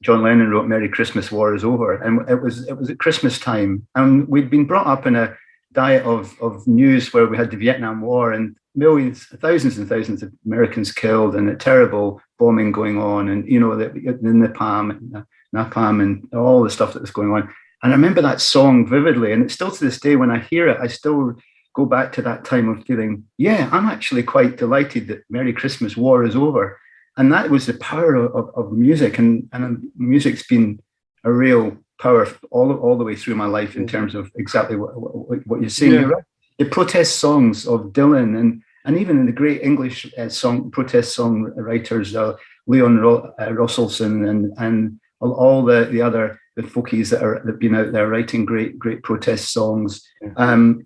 John Lennon wrote "Merry Christmas, War is Over," and it was at Christmas time, and we'd been brought up in a diet of news where we had the Vietnam War and thousands and thousands of Americans killed, and a terrible bombing going on, and the napalm and all the stuff that was going on. And I remember that song vividly, and it's still to this day when I hear it, I still go back to that time of feeling, I'm actually quite delighted that "Merry Christmas, War is Over." And that was the power of music, and music's been a real power all the way through my life in terms of exactly what you're saying. You're right. The protest songs of Dylan and even the great English protest song writers, Leon Rosselson and all the other folkies that have been out there writing great protest songs. That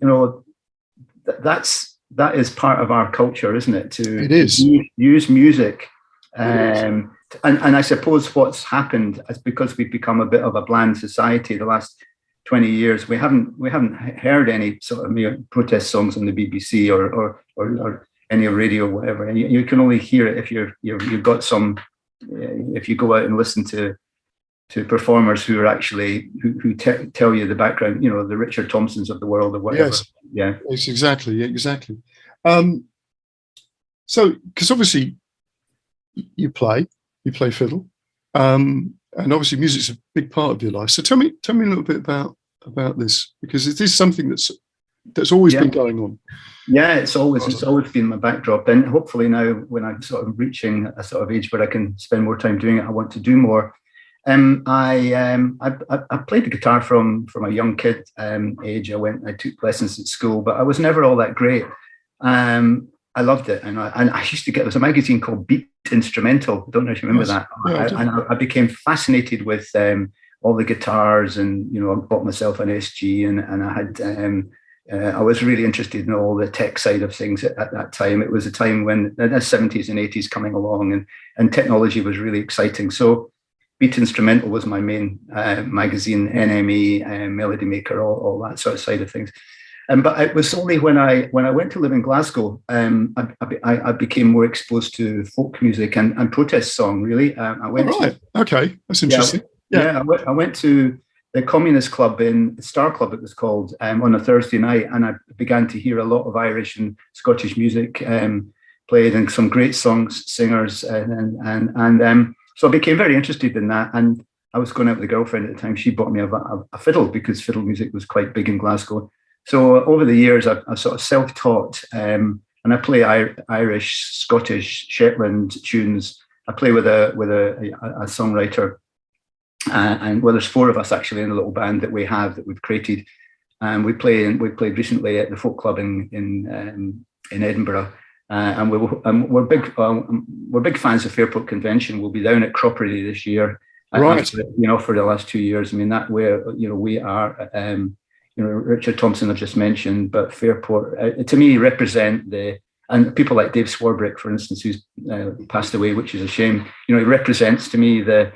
is part of our culture, isn't it? It is. Use music. And I suppose what's happened is because we've become a bit of a bland society the last 20 years, we haven't heard any sort of protest songs on the BBC or any radio or whatever, and you can only hear it if you've got some, if you go out and listen to performers who are actually who tell you the background, the Richard Thompsons of the world or whatever. Yes. It's exactly. So because obviously you play fiddle, and obviously music's a big part of your life. So tell me a little bit about this, because it is something that's always been going on. Yeah, it's always been my backdrop, and hopefully now when I'm sort of reaching a sort of age where I can spend more time doing it, I want to do more. I played the guitar from a young kid age. I took lessons at school, but I was never all that great. I loved it, and I used to get, there was a magazine called Beat Instrumental. I don't know if you remember that. Yeah, I became fascinated with all the guitars, and I bought myself an SG, and I had I was really interested in all the tech side of things at that time. It was a time when the 70s and 80s coming along, and technology was really exciting. So Beat Instrumental was my main magazine, NME, Melody Maker, all that sort of side of things. But it was only when I went to live in Glasgow, I became more exposed to folk music and protest song. Really, I went. Oh, right. Okay, that's interesting. Yeah, I went to the Communist Club in Star Club, it was called, on a Thursday night, and I began to hear a lot of Irish and Scottish music played, and some great singers, so I became very interested in that. And I was going out with a girlfriend at the time. She bought me a fiddle, because fiddle music was quite big in Glasgow. So over the years, I sort of self-taught, and I play Irish, Scottish, Shetland tunes. I play with a songwriter, and well, there's 4 of us actually in a little band that we've created, and we played recently at the folk club in Edinburgh, and we're big fans of Fairport Convention. We'll be down at Croppery this year, right? For the last 2 years. I mean, that where we are. Richard Thompson I've just mentioned, but Fairport to me represent and people like Dave Swarbrick, for instance, who's passed away, which is a shame. He represents to me the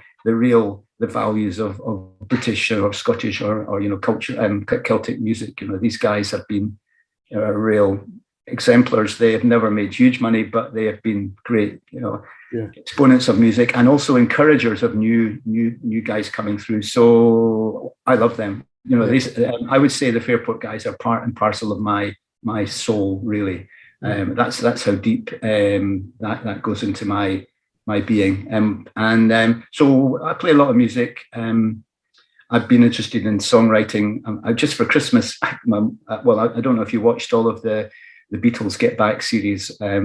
values of British or Scottish or culture and Celtic music. These guys have been real exemplars. They have never made huge money, but they have been great, exponents of music, and also encouragers of new guys coming through. So I love them. I would say the Fairport guys are part and parcel of my soul, really. That's how deep that goes into my being. So I play a lot of music. I've been interested in songwriting. Just for Christmas, I don't know if you watched all of the Beatles Get Back series. I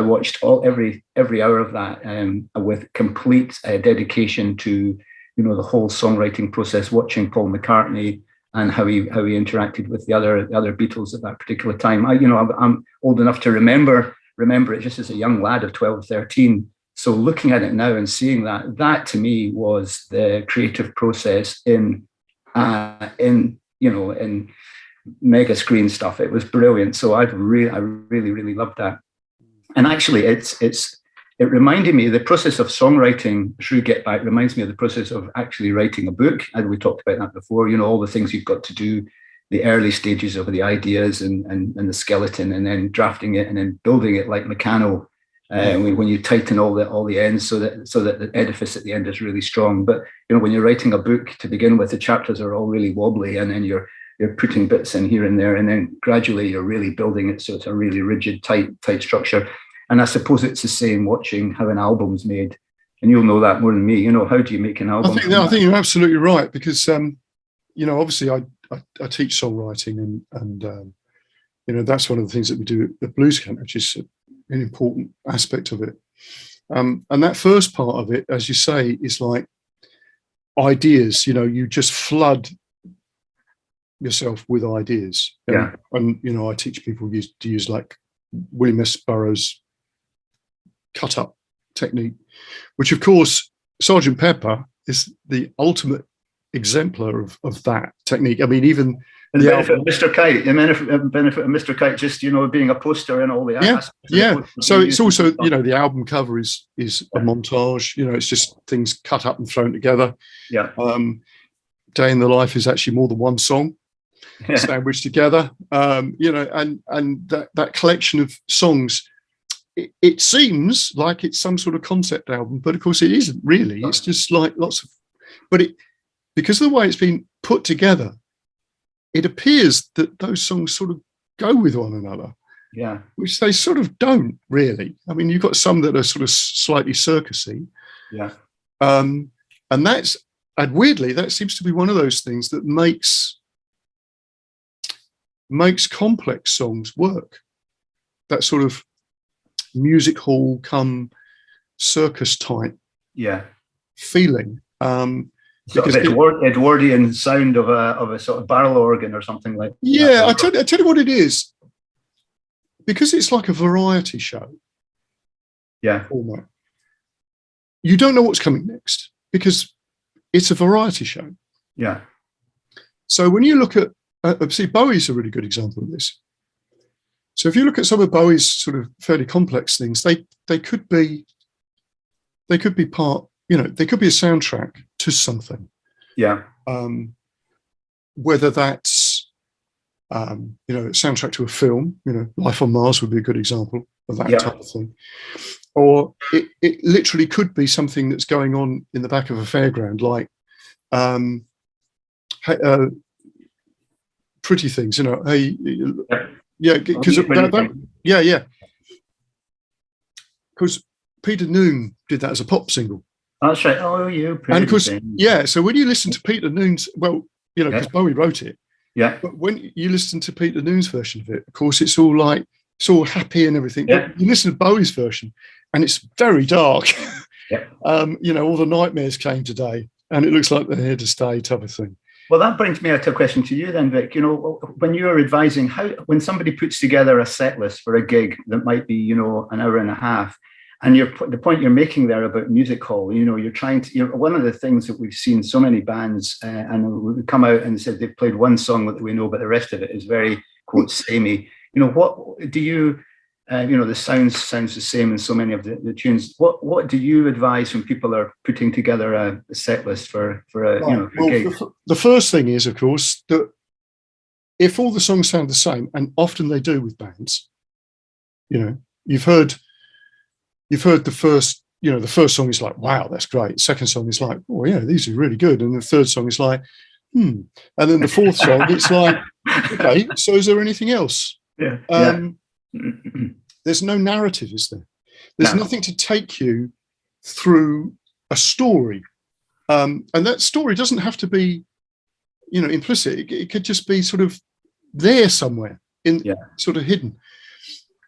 watched every hour of that with complete dedication to the whole songwriting process, watching Paul McCartney and how he interacted with the other Beatles at that particular time. I'm old enough to remember it just as a young lad of 12, 13. So looking at it now and seeing that to me was the creative process in mega screen stuff. It was brilliant. So I really loved that. And actually, it reminded me, the process of songwriting through Get Back reminds me of the process of actually writing a book. And we talked about that before, all the things you've got to do, the early stages of the ideas and the skeleton, and then drafting it and then building it like Meccano, when you tighten all the ends so that the edifice at the end is really strong. But, when you're writing a book to begin with, the chapters are all really wobbly, and then you're putting bits in here and there, and then gradually you're really building it so it's a really rigid, tight structure. And I suppose it's the same watching how an album's made, and you'll know that more than me. How do you make an album? I think you're absolutely right, because obviously I teach songwriting, and that's one of the things that we do at Blues Camp, which is an important aspect of it. And that first part of it, as you say, is like ideas. You just flood yourself with ideas. Yeah. And I teach people to use like William S. Burroughs' cut up technique, which of course Sergeant Pepper is the ultimate exemplar of that technique. I mean, even the benefit of Mr. Kite, benefit of Mr. Kite, just being a poster and all the aspects. Yeah. So it's also the album cover is a montage. It's just things cut up and thrown together. Yeah. Day in the Life is actually more than one song sandwiched together. And that collection of songs. It seems like it's some sort of concept album, but of course it isn't really. It's just like because of the way it's been put together, it appears that those songs sort of go with one another. Yeah. Which they sort of don't really. I mean, you've got some that are sort of slightly circusy. Yeah. And weirdly, that seems to be one of those things that makes complex songs work. That sort of music hall come circus type feeling, because Edwardian sound of a sort of barrel organ or something like that. I tell you what it is, because it's like a variety show format. You don't know what's coming next because it's a variety show. So when you look at see, Bowie's a really good example of this. So if you look at some of Bowie's sort of fairly complex things, they could be part, there could be a soundtrack to something. Yeah. Whether that's, a soundtrack to a film, Life on Mars would be a good example of that type of thing. Or it literally could be something that's going on in the back of a fairground, like Pretty Things, because because Peter Noone did that as a pop single. That's right. Oh, you pretty and of course, thing. So when you listen to Peter Noone's, because Bowie wrote it, but when you listen to Peter Noone's version of it, of course, it's all happy and everything. But you listen to Bowie's version, and it's very dark. All the nightmares came today, and it looks like they're here to stay, type of thing. Well, that brings me to a question to you then, Vic. When you're advising, when somebody puts together a set list for a gig that might be, an hour and a half, and the point you're making there about music hall, you're trying to. One of the things that we've seen so many bands, and we come out and said they've played one song that we know, but the rest of it is very quote samey. What do you? The sounds the same in so many of the tunes. What do you advise when people are putting together a set list for a gig? The first thing is, of course, that if all the songs sound the same, and often they do with bands, you've heard the first, the first song is like, wow, that's great. Second song is like, oh yeah, these are really good. And the third song is like, and then the fourth song, it's like, okay, so is there anything else? There's no narrative, is there? There's nothing to take you through a story. And that story doesn't have to be, implicit. It could just be sort of there somewhere, sort of hidden.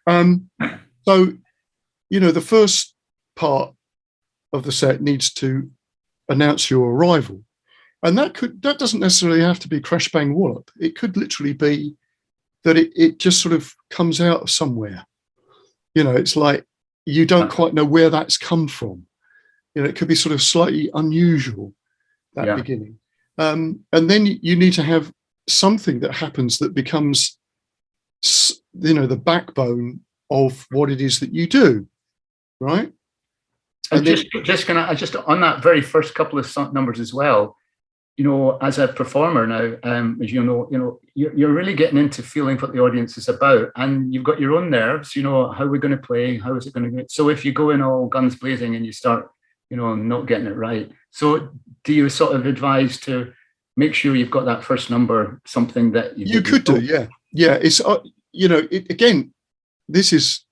So, the first part of the set needs to announce your arrival. And that doesn't necessarily have to be crash bang wallop. It could literally be that it just sort of comes out of somewhere. It's like you don't quite know where that's come from. It could be sort of slightly unusual, that beginning. And then you need to have something that happens that becomes, the backbone of what it is that you do, right? And just on that very first couple of numbers as well, as a performer now, as you're really getting into feeling what the audience is about, and you've got your own nerves. How are we going to play? How is it going to go? So if you go in all guns blazing and you start, not getting it right, so do you sort of advise to make sure you've got that first number, something that you could do? Yeah. It's again, this is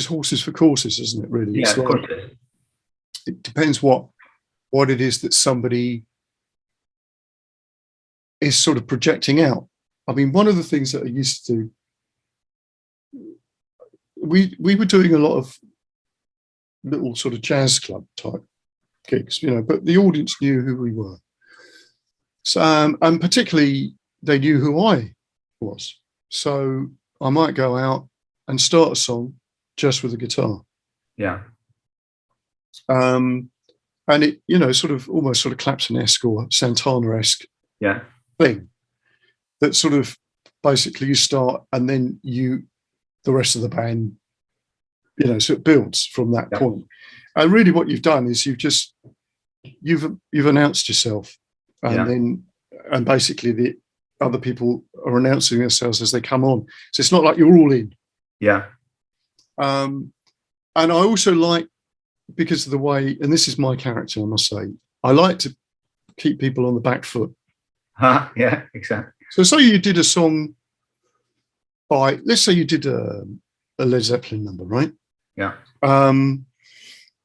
horses for courses, isn't it? Really, of course. It depends what it is that somebody is sort of projecting out. I mean, one of the things that I used to do, we were doing a lot of little sort of jazz club type gigs, but the audience knew who we were. So, and particularly they knew who I was. So I might go out and start a song just with a guitar. Yeah. And it, sort of almost sort of Clapton-esque or Santana-esque thing that sort of basically you start and then the rest of the band, so it builds from that point. And really what you've done is you've announced yourself, and then basically the other people are announcing themselves as they come on. So it's not like you're all in. And I also like, because of the way, and this is my character, I must say, I like to keep people on the back foot. Yeah, exactly. So say you did a song let's say you did a Led Zeppelin number, right? Yeah.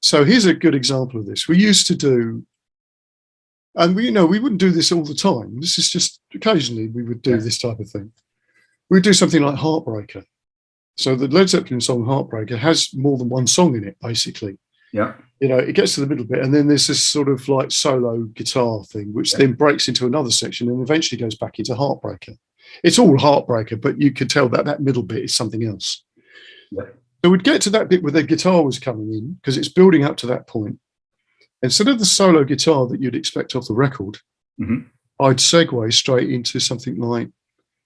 So here's a good example of this. We used to do, and we wouldn't do this all the time. This is just occasionally we would do this type of thing. We'd do something like Heartbreaker. So the Led Zeppelin song Heartbreaker has more than one song in it, basically. Yeah. It gets to the middle bit, and then there's this sort of like solo guitar thing, which then breaks into another section and eventually goes back into Heartbreaker. It's all Heartbreaker, but you could tell that middle bit is something else. Yeah. So we'd get to that bit where the guitar was coming in, because it's building up to that point. Instead of the solo guitar that you'd expect off the record, I'd segue straight into something like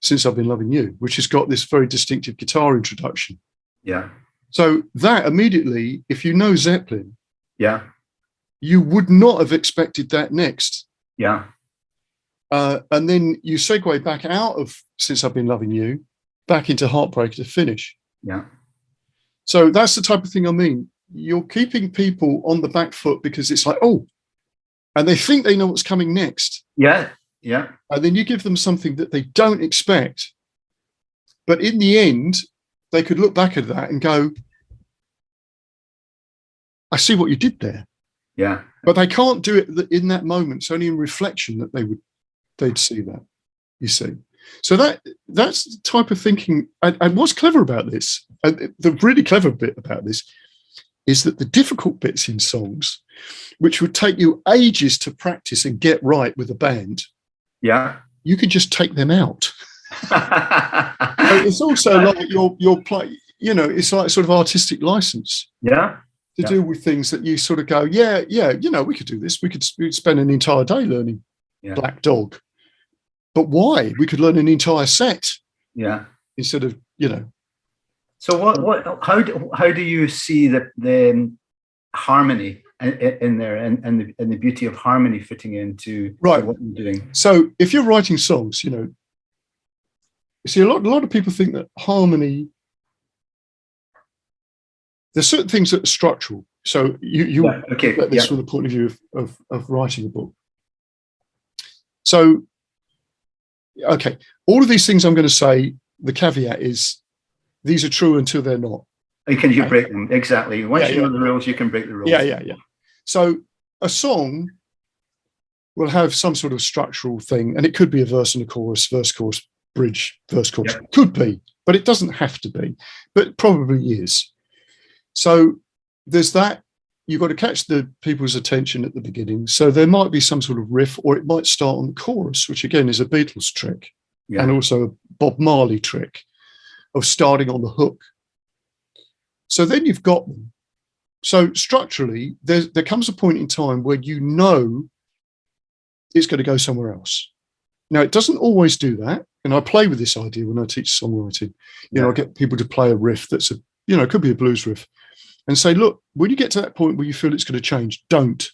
Since I've Been Loving You, which has got this very distinctive guitar introduction. Yeah. So that immediately, if you know Zeppelin, you would not have expected that next. Yeah. And then you segue back out of Since I've Been Loving You, back into Heartbreaker to finish. Yeah. So that's the type of thing I mean. You're keeping people on the back foot because it's like, oh, and they think they know what's coming next. Yeah. Yeah. And then you give them something that they don't expect. But in the end, they could look back at that and go, I see what you did there. Yeah. But they can't do it in that moment. It's only in reflection that they'd see that, you see. So that's the type of thinking. And what's clever about this, the really clever bit about this, is that the difficult bits in songs, which would take you ages to practice and get right with a band, yeah, you can just take them out. It's also like your play, you know, it's like sort of artistic license. Yeah. To do with things that you sort of go, yeah, you know, we could do this. We'd spend an entire day learning Black Dog. But why? We could learn an entire set. Yeah. Instead of, you know. So how do you see the harmony in there and the beauty of harmony fitting into what you're doing? So if you're writing songs, you know, you see a lot of people think that harmony, there's certain things that are structural. So you get this from the point of view of writing a book. So, okay, all of these things I'm going to say, the caveat is these are true until they're not. And can you break them? Exactly. Once you know the rules, you can break the rules. Yeah. So a song will have some sort of structural thing, and it could be a verse and a chorus, verse, chorus, bridge, verse, chorus. It could be, but it doesn't have to be, but it probably is. So there's that. You've got to catch the people's attention at the beginning. So there might be some sort of riff, or it might start on the chorus, which again is a Beatles trick, and also a Bob Marley trick of starting on the hook. So then you've got them. So structurally, there comes a point in time where you know it's going to go somewhere else. Now, it doesn't always do that. And I play with this idea when I teach songwriting. You know, I get people to play a riff that's it could be a blues riff, and say, look, when you get to that point where you feel it's going to change, don't,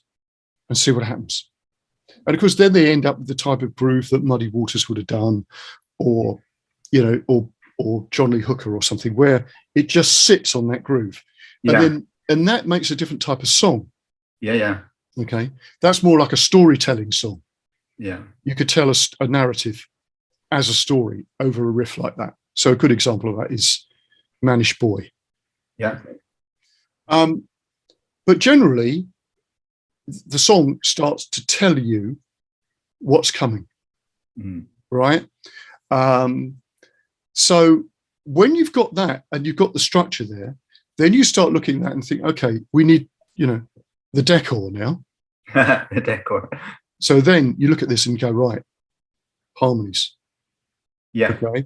and see what happens. And of course, then they end up with the type of groove that Muddy Waters would have done, or, you know, or John Lee Hooker or something, where it just sits on that groove. And that makes a different type of song. Yeah. Okay. That's more like a storytelling song. Yeah. You could tell a narrative as a story over a riff like that. So a good example of that is Mannish Boy. Yeah. But generally, the song starts to tell you what's coming, right? So when you've got that and you've got the structure there, then you start looking at that and think, okay, we need, you know, the decor now. The decor. So then you look at this and go, right, harmonies. Yeah. Okay.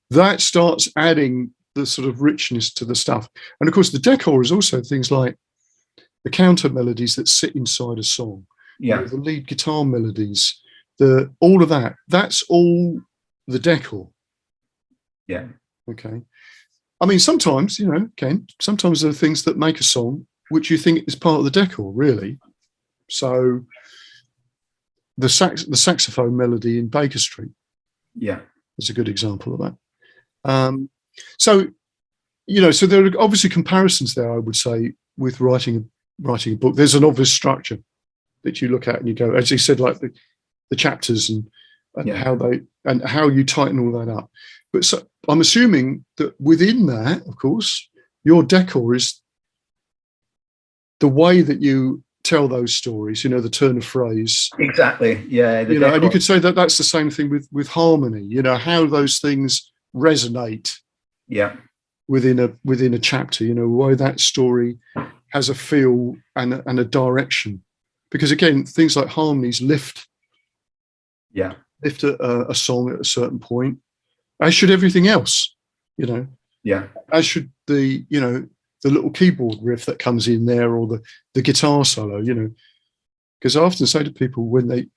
That starts adding the sort of richness to the stuff. And of course, the decor is also things like the counter melodies that sit inside a song. Yeah. The lead guitar melodies, all of that. That's all the decor. Yeah. Okay. I mean, sometimes, you know, Ken, sometimes there are things that make a song which you think is part of the decor, really. So the saxophone melody in Baker Street. Yeah. Is a good example of that. So, you know, so there are obviously comparisons there, I would say, with writing a book. There's an obvious structure that you look at and you go, as you said, like the chapters and how you tighten all that up. But so I'm assuming that within that, of course, your decor is the way that you tell those stories, you know, the turn of phrase. Exactly. Yeah. You know, and you could say that that's the same thing with harmony, you know, how those things resonate. Yeah. Within a chapter, you know, why that story has a feel and a direction. Because again, things like harmonies lift a song at a certain point, as should everything else, you know. Yeah. As should the little keyboard riff that comes in there, or the guitar solo, you know. Because I often say to people when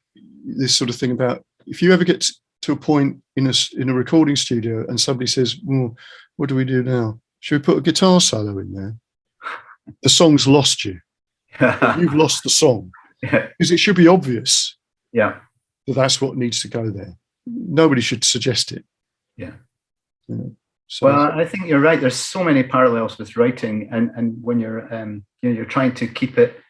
this sort of thing about, if you ever get to a point in a recording studio and somebody says, well, what do we do now? Should we put a guitar solo in there? The song's lost you. You've lost the song. Yeah. Because it should be obvious. Yeah. That that's what needs to go there. Nobody should suggest it. Yeah. You know, so. Well, I think you're right. There's so many parallels with writing, and when you're you're trying to keep it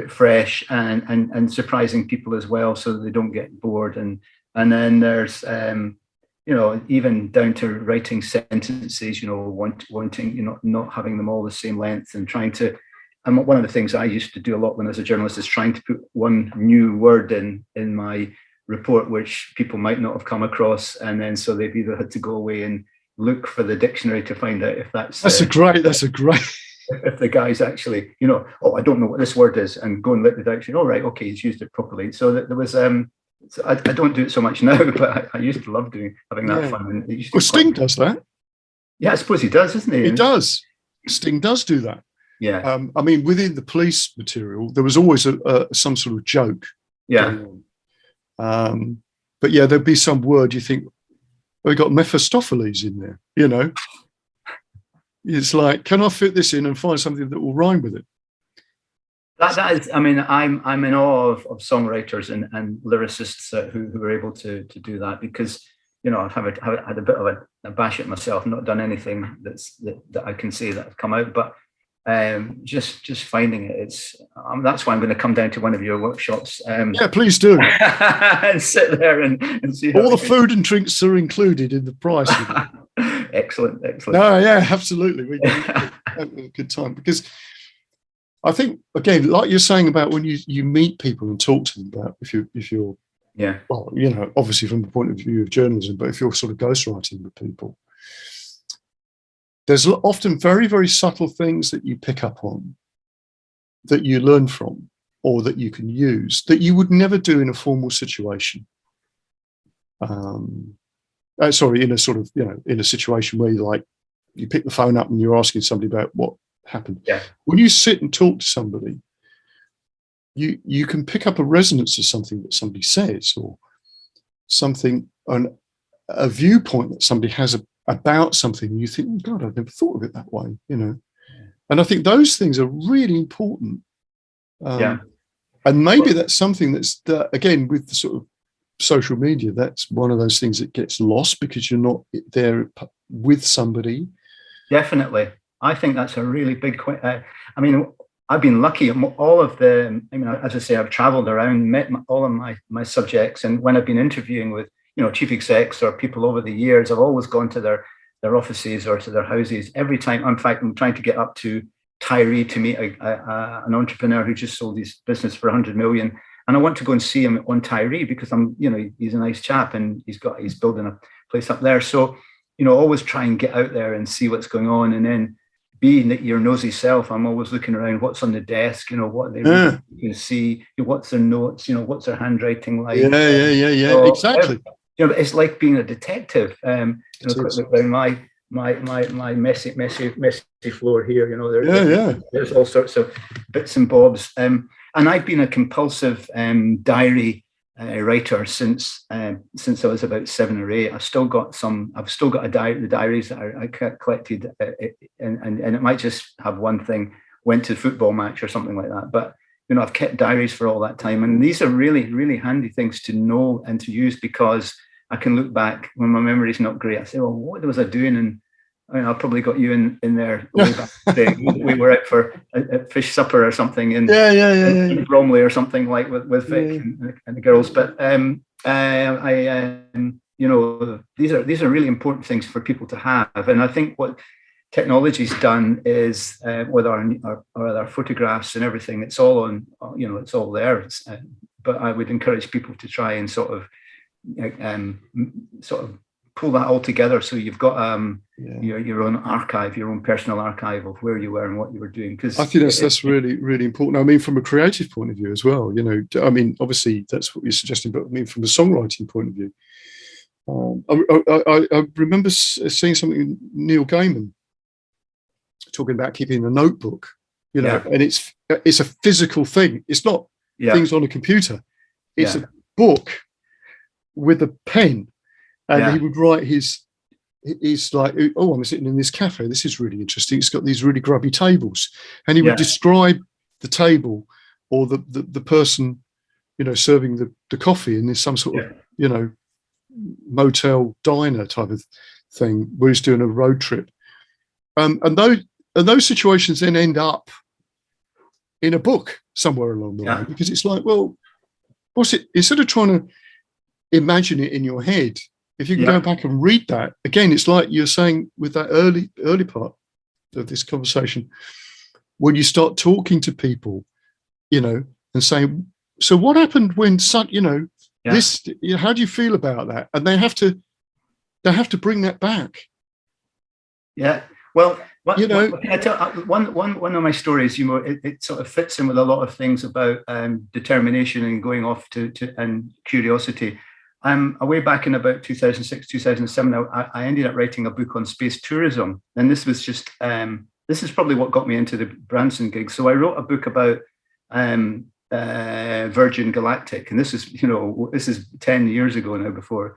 fresh and surprising people as well, so they don't get bored. And then there's even down to writing sentences. Wanting not having them all the same length, and trying to. And one of the things I used to do a lot when I was a journalist is trying to put one new word in my report which people might not have come across, and then so they've either had to go away and look for the dictionary to find out if that's a great if the guy's actually I don't know what this word is, and go and look at the dictionary. All right, okay, he's used it properly. So that there was so I don't do it so much now, but I used to love having that fun. And Sting does that. Yeah, I suppose he does, doesn't he? He does. Sting does do that. Yeah. I mean, within the police material, there was always some sort of joke. Yeah. But yeah, there'd be some word you think, we got Mephistopheles in there, It's like, can I fit this in and find something that will rhyme with it? That is, I mean, I'm in awe of songwriters and lyricists who are able to do that, because I've had a bit of a bash at myself. I've not done anything that I can say that have come out, but just finding it. That's why I'm going to come down to one of your workshops. Yeah, please do. And sit there and see. All the food and drinks are included in the price. Excellent. No, yeah, absolutely. We have a good time, because I think, again, like you're saying about when you meet people and talk to them about if you're well, obviously from the point of view of journalism, but if you're sort of ghostwriting with people, there's often very, very subtle things that you pick up on, that you learn from, or that you can use that you would never do in a formal situation. In a sort of, in a situation where you pick the phone up and you're asking somebody about what happened. Yeah. When you sit and talk to somebody, you can pick up a resonance of something that somebody says, or something, a viewpoint that somebody has about something, and you think, oh God, I've never thought of it that way, And I think those things are really important. And maybe that's something that's, again, with the sort of social media, that's one of those things that gets lost because you're not there with somebody. Definitely. I think that's a really big I mean, I've been lucky. All of as I say, I've traveled around, met all of my subjects, and when I've been interviewing with chief execs or people over the years, I've always gone to their offices or to their houses every time. In fact, I'm trying to get up to Tyree to meet an entrepreneur who just sold his business for 100 million, and I want to go and see him on Tyree because he's a nice chap and he's building a place up there. So always try and get out there and see what's going on, and then being your nosy self, I'm always looking around what's on the desk, what they can see, what's their notes, what's their handwriting like. Yeah, so, exactly. It's like being a detective. Around my messy floor here. There's all sorts of bits and bobs. And I've been a compulsive diary writer since I was about 7 or 8. I've still got the diaries that I collected, and it might just have one thing, went to a football match or something like that. But I've kept diaries for all that time, and these are really, really handy things to know and to use, because I can look back when my memory is not great. I say, well, what was I doing? And I probably got you in there way back then. We were out for a fish supper or something in Bromley or something, like with Vic and the girls. But these are really important things for people to have. And I think what technology's done is with our photographs and everything, it's all on, it's all there. But I would encourage people to try and sort of pull that all together, so you've got your own archive, your own personal archive of where you were and what you were doing. Because I think that's really, really important. I mean, from a creative point of view as well, I mean, obviously that's what you're suggesting, but I mean, from a songwriting point of view, I remember seeing something, Neil Gaiman talking about keeping a notebook, and it's a physical thing. It's not things on a computer. It's a book with a pen. And he would write he's like, oh, I'm sitting in this cafe. This is really interesting. It's got these really grubby tables. And he would describe the table, or the person, serving the coffee, and there's some sort of, motel diner type of thing where he's doing a road trip. And those situations then end up in a book somewhere along the way, because it's like, well, what's it? Instead of trying to imagine it in your head, if you can go back and read that again, it's like you're saying with that early part of this conversation, when you start talking to people, and saying, so what happened when this, how do you feel about that? And they have to bring that back. Yeah. Well, what can I tell? One of my stories, it sort of fits in with a lot of things about determination and going off to and curiosity. Way back in about 2006, 2007, I ended up writing a book on space tourism, and this was just this is probably what got me into the Branson gig. So I wrote a book about Virgin Galactic, and this is 10 years ago now before.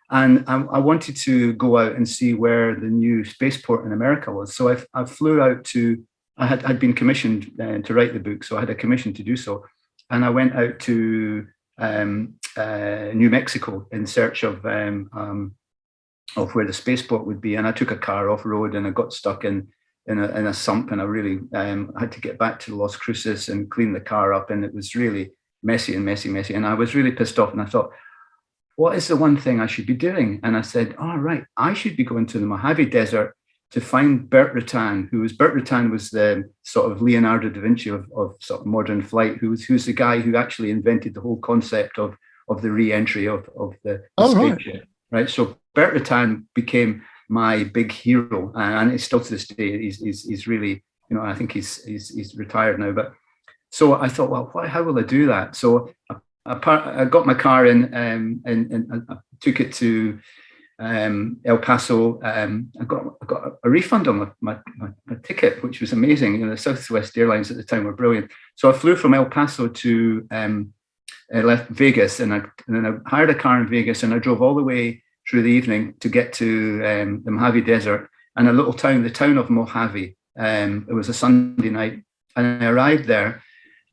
And I wanted to go out and see where the new spaceport in America was. So I flew out to, I'd been commissioned to write the book, so I had a commission to do so. And I went out to New Mexico in search of where the spaceport would be. And I took a car off road, and I got stuck in a sump, and I really had to get back to Las Cruces and clean the car up. And it was really messy. And I was really pissed off, and I thought, what is the one thing I should be doing? And I said, right, I should be going to the Mojave Desert to find Bert Rutan, Bert Rutan was the sort of Leonardo da Vinci of sort of modern flight, who's the guy who actually invented the whole concept of the re-entry of the spaceship. Right. So Bert Rutan became my big hero, and it's still to this day, he's really, I think he's retired now. But so I thought, well, how will I do that? So I got my car in and I took it to El Paso. I got a refund on my ticket, which was amazing. The Southwest Airlines at the time were brilliant. So I flew from El Paso to left Vegas, and then I hired a car in Vegas, and I drove all the way through the evening to get to the Mojave Desert and a little town, the town of Mojave. It was a Sunday night, and I arrived there.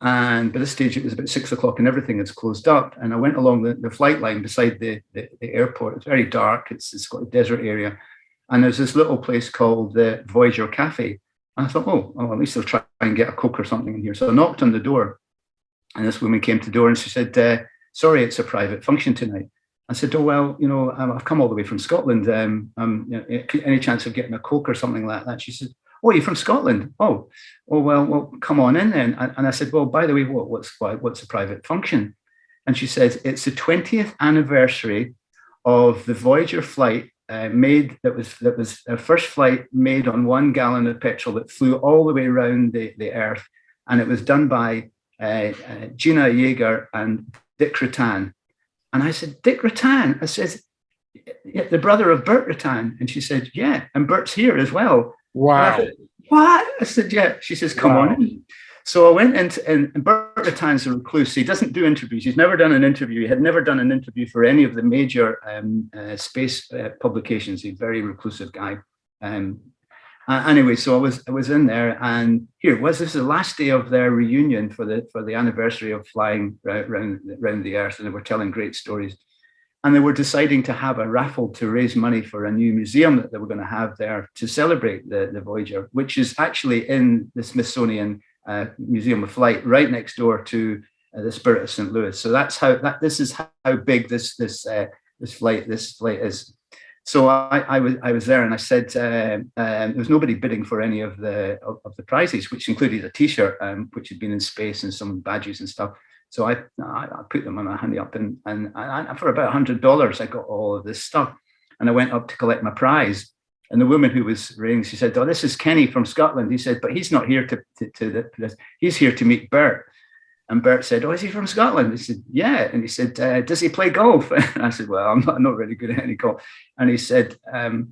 And by this stage, it was about 6 o'clock and everything is closed up. And I went along the flight line beside the airport. It's very dark. It's got a desert area. And there's this little place called the Voyager Cafe. And I thought, at least I'll try and get a Coke or something in here. So I knocked on the door, and this woman came to the door, and she said, sorry, it's a private function tonight. I said, I've come all the way from Scotland. Any chance of getting a Coke or something like that? She said, oh, you're from Scotland? Oh, well, come on in then. And I said, well, by the way, what's a private function? And she says, it's the 20th anniversary of the Voyager flight that was our first flight made on 1 gallon of petrol that flew all the way around the Earth. And it was done by Gina Yeager and Dick Rutan. And I said, Dick Rutan? I said, yeah, the brother of Bert Rutan. And she said, yeah, and Bert's here as well. Wow. I said, what? I said, yeah. She says, come on in. So I went into, and Bert Rutan's a recluse. He doesn't do interviews. He's never done an interview. He had never done an interview for any of the major space publications. He's a very reclusive guy. Anyway, so I was in there, and here it was. This is the last day of their reunion for the anniversary of flying around the Earth, and they were telling great stories. And they were deciding to have a raffle to raise money for a new museum that they were going to have there to celebrate the Voyager, which is actually in the Smithsonian Museum of Flight, right next door to the Spirit of St. Louis. So this is how big this flight is. So I was there, and I said there was nobody bidding for any of the prizes, which included a T-shirt, which had been in space, and some badges and stuff. So I put them on my handy up, and for about $100, I got all of this stuff. And I went up to collect my prize. And the woman who was ringing, she said, oh, this is Kenny from Scotland. He said, but he's not here to this. He's here to meet Bert. And Bert said, oh, is he from Scotland? He said, yeah. And he said, does he play golf? And I said, well, I'm not really good at any golf. And he said, oh,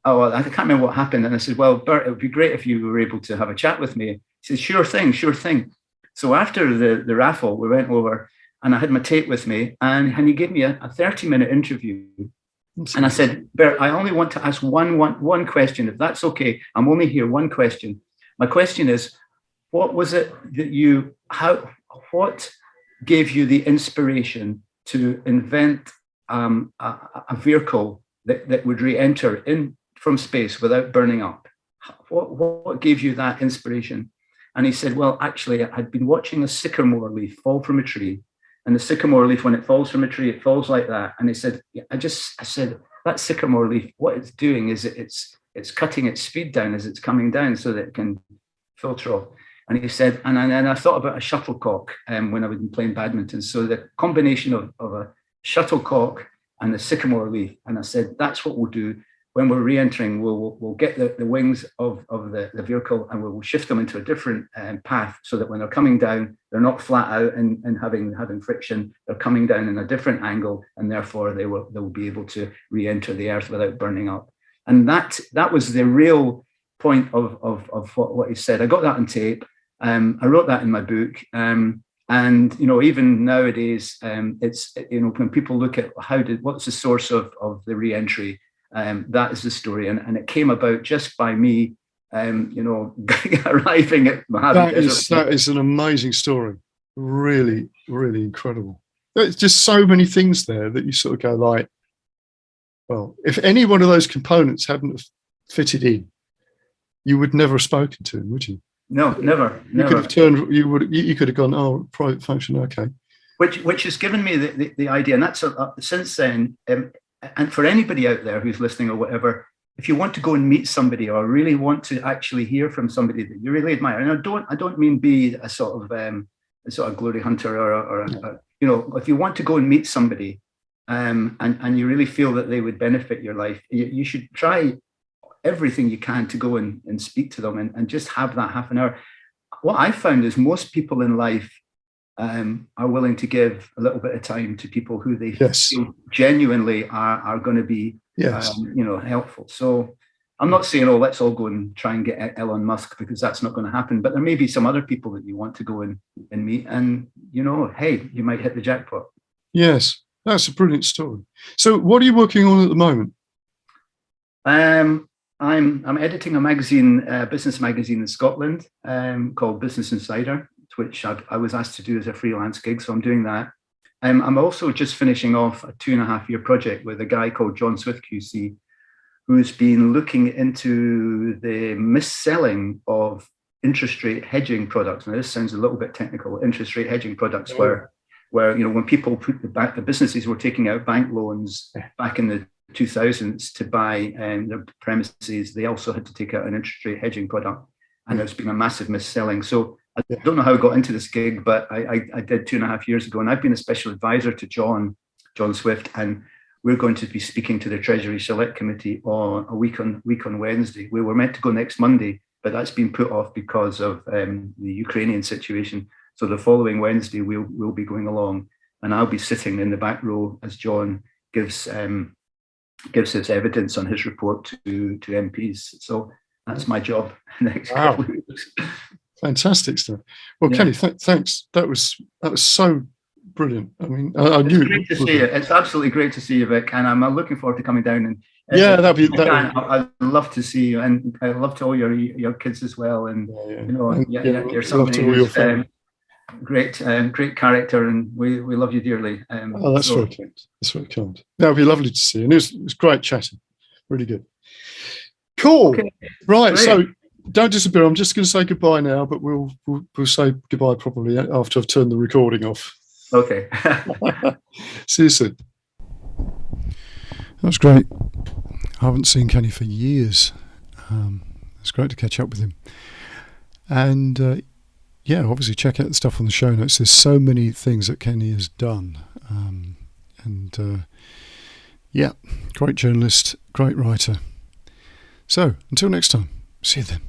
well, I can't remember what happened. And I said, well, Bert, it would be great if you were able to have a chat with me. He said, sure thing. So after the raffle, we went over, and I had my tape with me, and he gave me a 30-minute interview. And I said, Bert, I only want to ask one question. If that's okay, I'm only here one question. My question is, what was it that what gave you the inspiration to invent a vehicle that would re-enter in from space without burning up? What gave you that inspiration? And he said, well, actually, I'd been watching a sycamore leaf fall from a tree. And the sycamore leaf, when it falls from a tree, it falls like that. And he said, I said, that sycamore leaf, what it's doing is it's cutting its speed down as it's coming down so that it can filter off. And he said, and I thought about a shuttlecock when I was playing badminton. So the combination of a shuttlecock and the sycamore leaf. And I said, that's what we'll do. When we're re-entering, we'll get the wings of the vehicle and we'll shift them into a different path so that when they're coming down, they're not flat out and having friction. They're coming down in a different angle, and therefore they will be able to re-enter the earth without burning up. And that was the real point of what he said. I got that on tape. I wrote that in my book. And even nowadays, it's when people look at what's the source of the re-entry. That is the story, and it came about just by me, arriving at Mojave Desert. That is an amazing story, really, really incredible. There's just so many things there that you sort of go like, well, if any one of those components hadn't fitted in, you would never have spoken to him, would you? No, never. You could have turned. You could have gone, oh, private function, okay. Which has given me the idea, and that's since then. And for anybody out there who's listening or whatever, if you want to go and meet somebody or really want to actually hear from somebody that you really admire, and I don't mean be a sort of glory hunter or if you want to go and meet somebody, and you really feel that they would benefit your life, you should try everything you can to go and speak to them and just have that half an hour. What I found is most people in life are willing to give a little bit of time to people who they feel genuinely are going to be, helpful. So I'm not saying, let's all go and try and get Elon Musk, because that's not going to happen. But there may be some other people that you want to go and meet, and hey, you might hit the jackpot. Yes, that's a brilliant story. So, what are you working on at the moment? I'm editing a magazine, business magazine in Scotland, called Business Insider, which I was asked to do as a freelance gig. So I'm doing that. I'm also just finishing off a 2.5-year project with a guy called John Swift QC, who's been looking into the mis-selling of interest rate hedging products. Now, this sounds a little bit technical. Interest rate hedging products, where when people the businesses were taking out bank loans back in the 2000s to buy their premises, they also had to take out an interest rate hedging product, and there's been a massive mis-selling. So I don't know how I got into this gig, but I did 2.5 years ago, and I've been a special advisor to John Swift, and we're going to be speaking to the Treasury Select Committee on a week on Wednesday. We were meant to go next Monday, but that's been put off because of the Ukrainian situation. So the following Wednesday, we'll be going along, and I'll be sitting in the back row as John gives his evidence on his report to MPs. So that's my job next couple of weeks. Fantastic stuff. Well, yeah. Kenny, thanks. That was so brilliant. I mean, I knew. It's great to see you. It's absolutely great to see you, Vic, and I'm looking forward to coming down. And I'd love to see you, and I love to all your kids as well. And you're somebody who's great character, and we love you dearly. That's very kind. That's very kind. That would be lovely to see you. And it was great chatting. Really good. Cool. Okay. Right. Great. So. Don't disappear. I'm just going to say goodbye now, but we'll say goodbye probably after I've turned the recording off. Okay. See you soon. That was great. I haven't seen Kenny for years. It's great to catch up with him. And obviously check out the stuff on the show notes. There's so many things that Kenny has done. Great journalist, great writer. So until next time, see you then.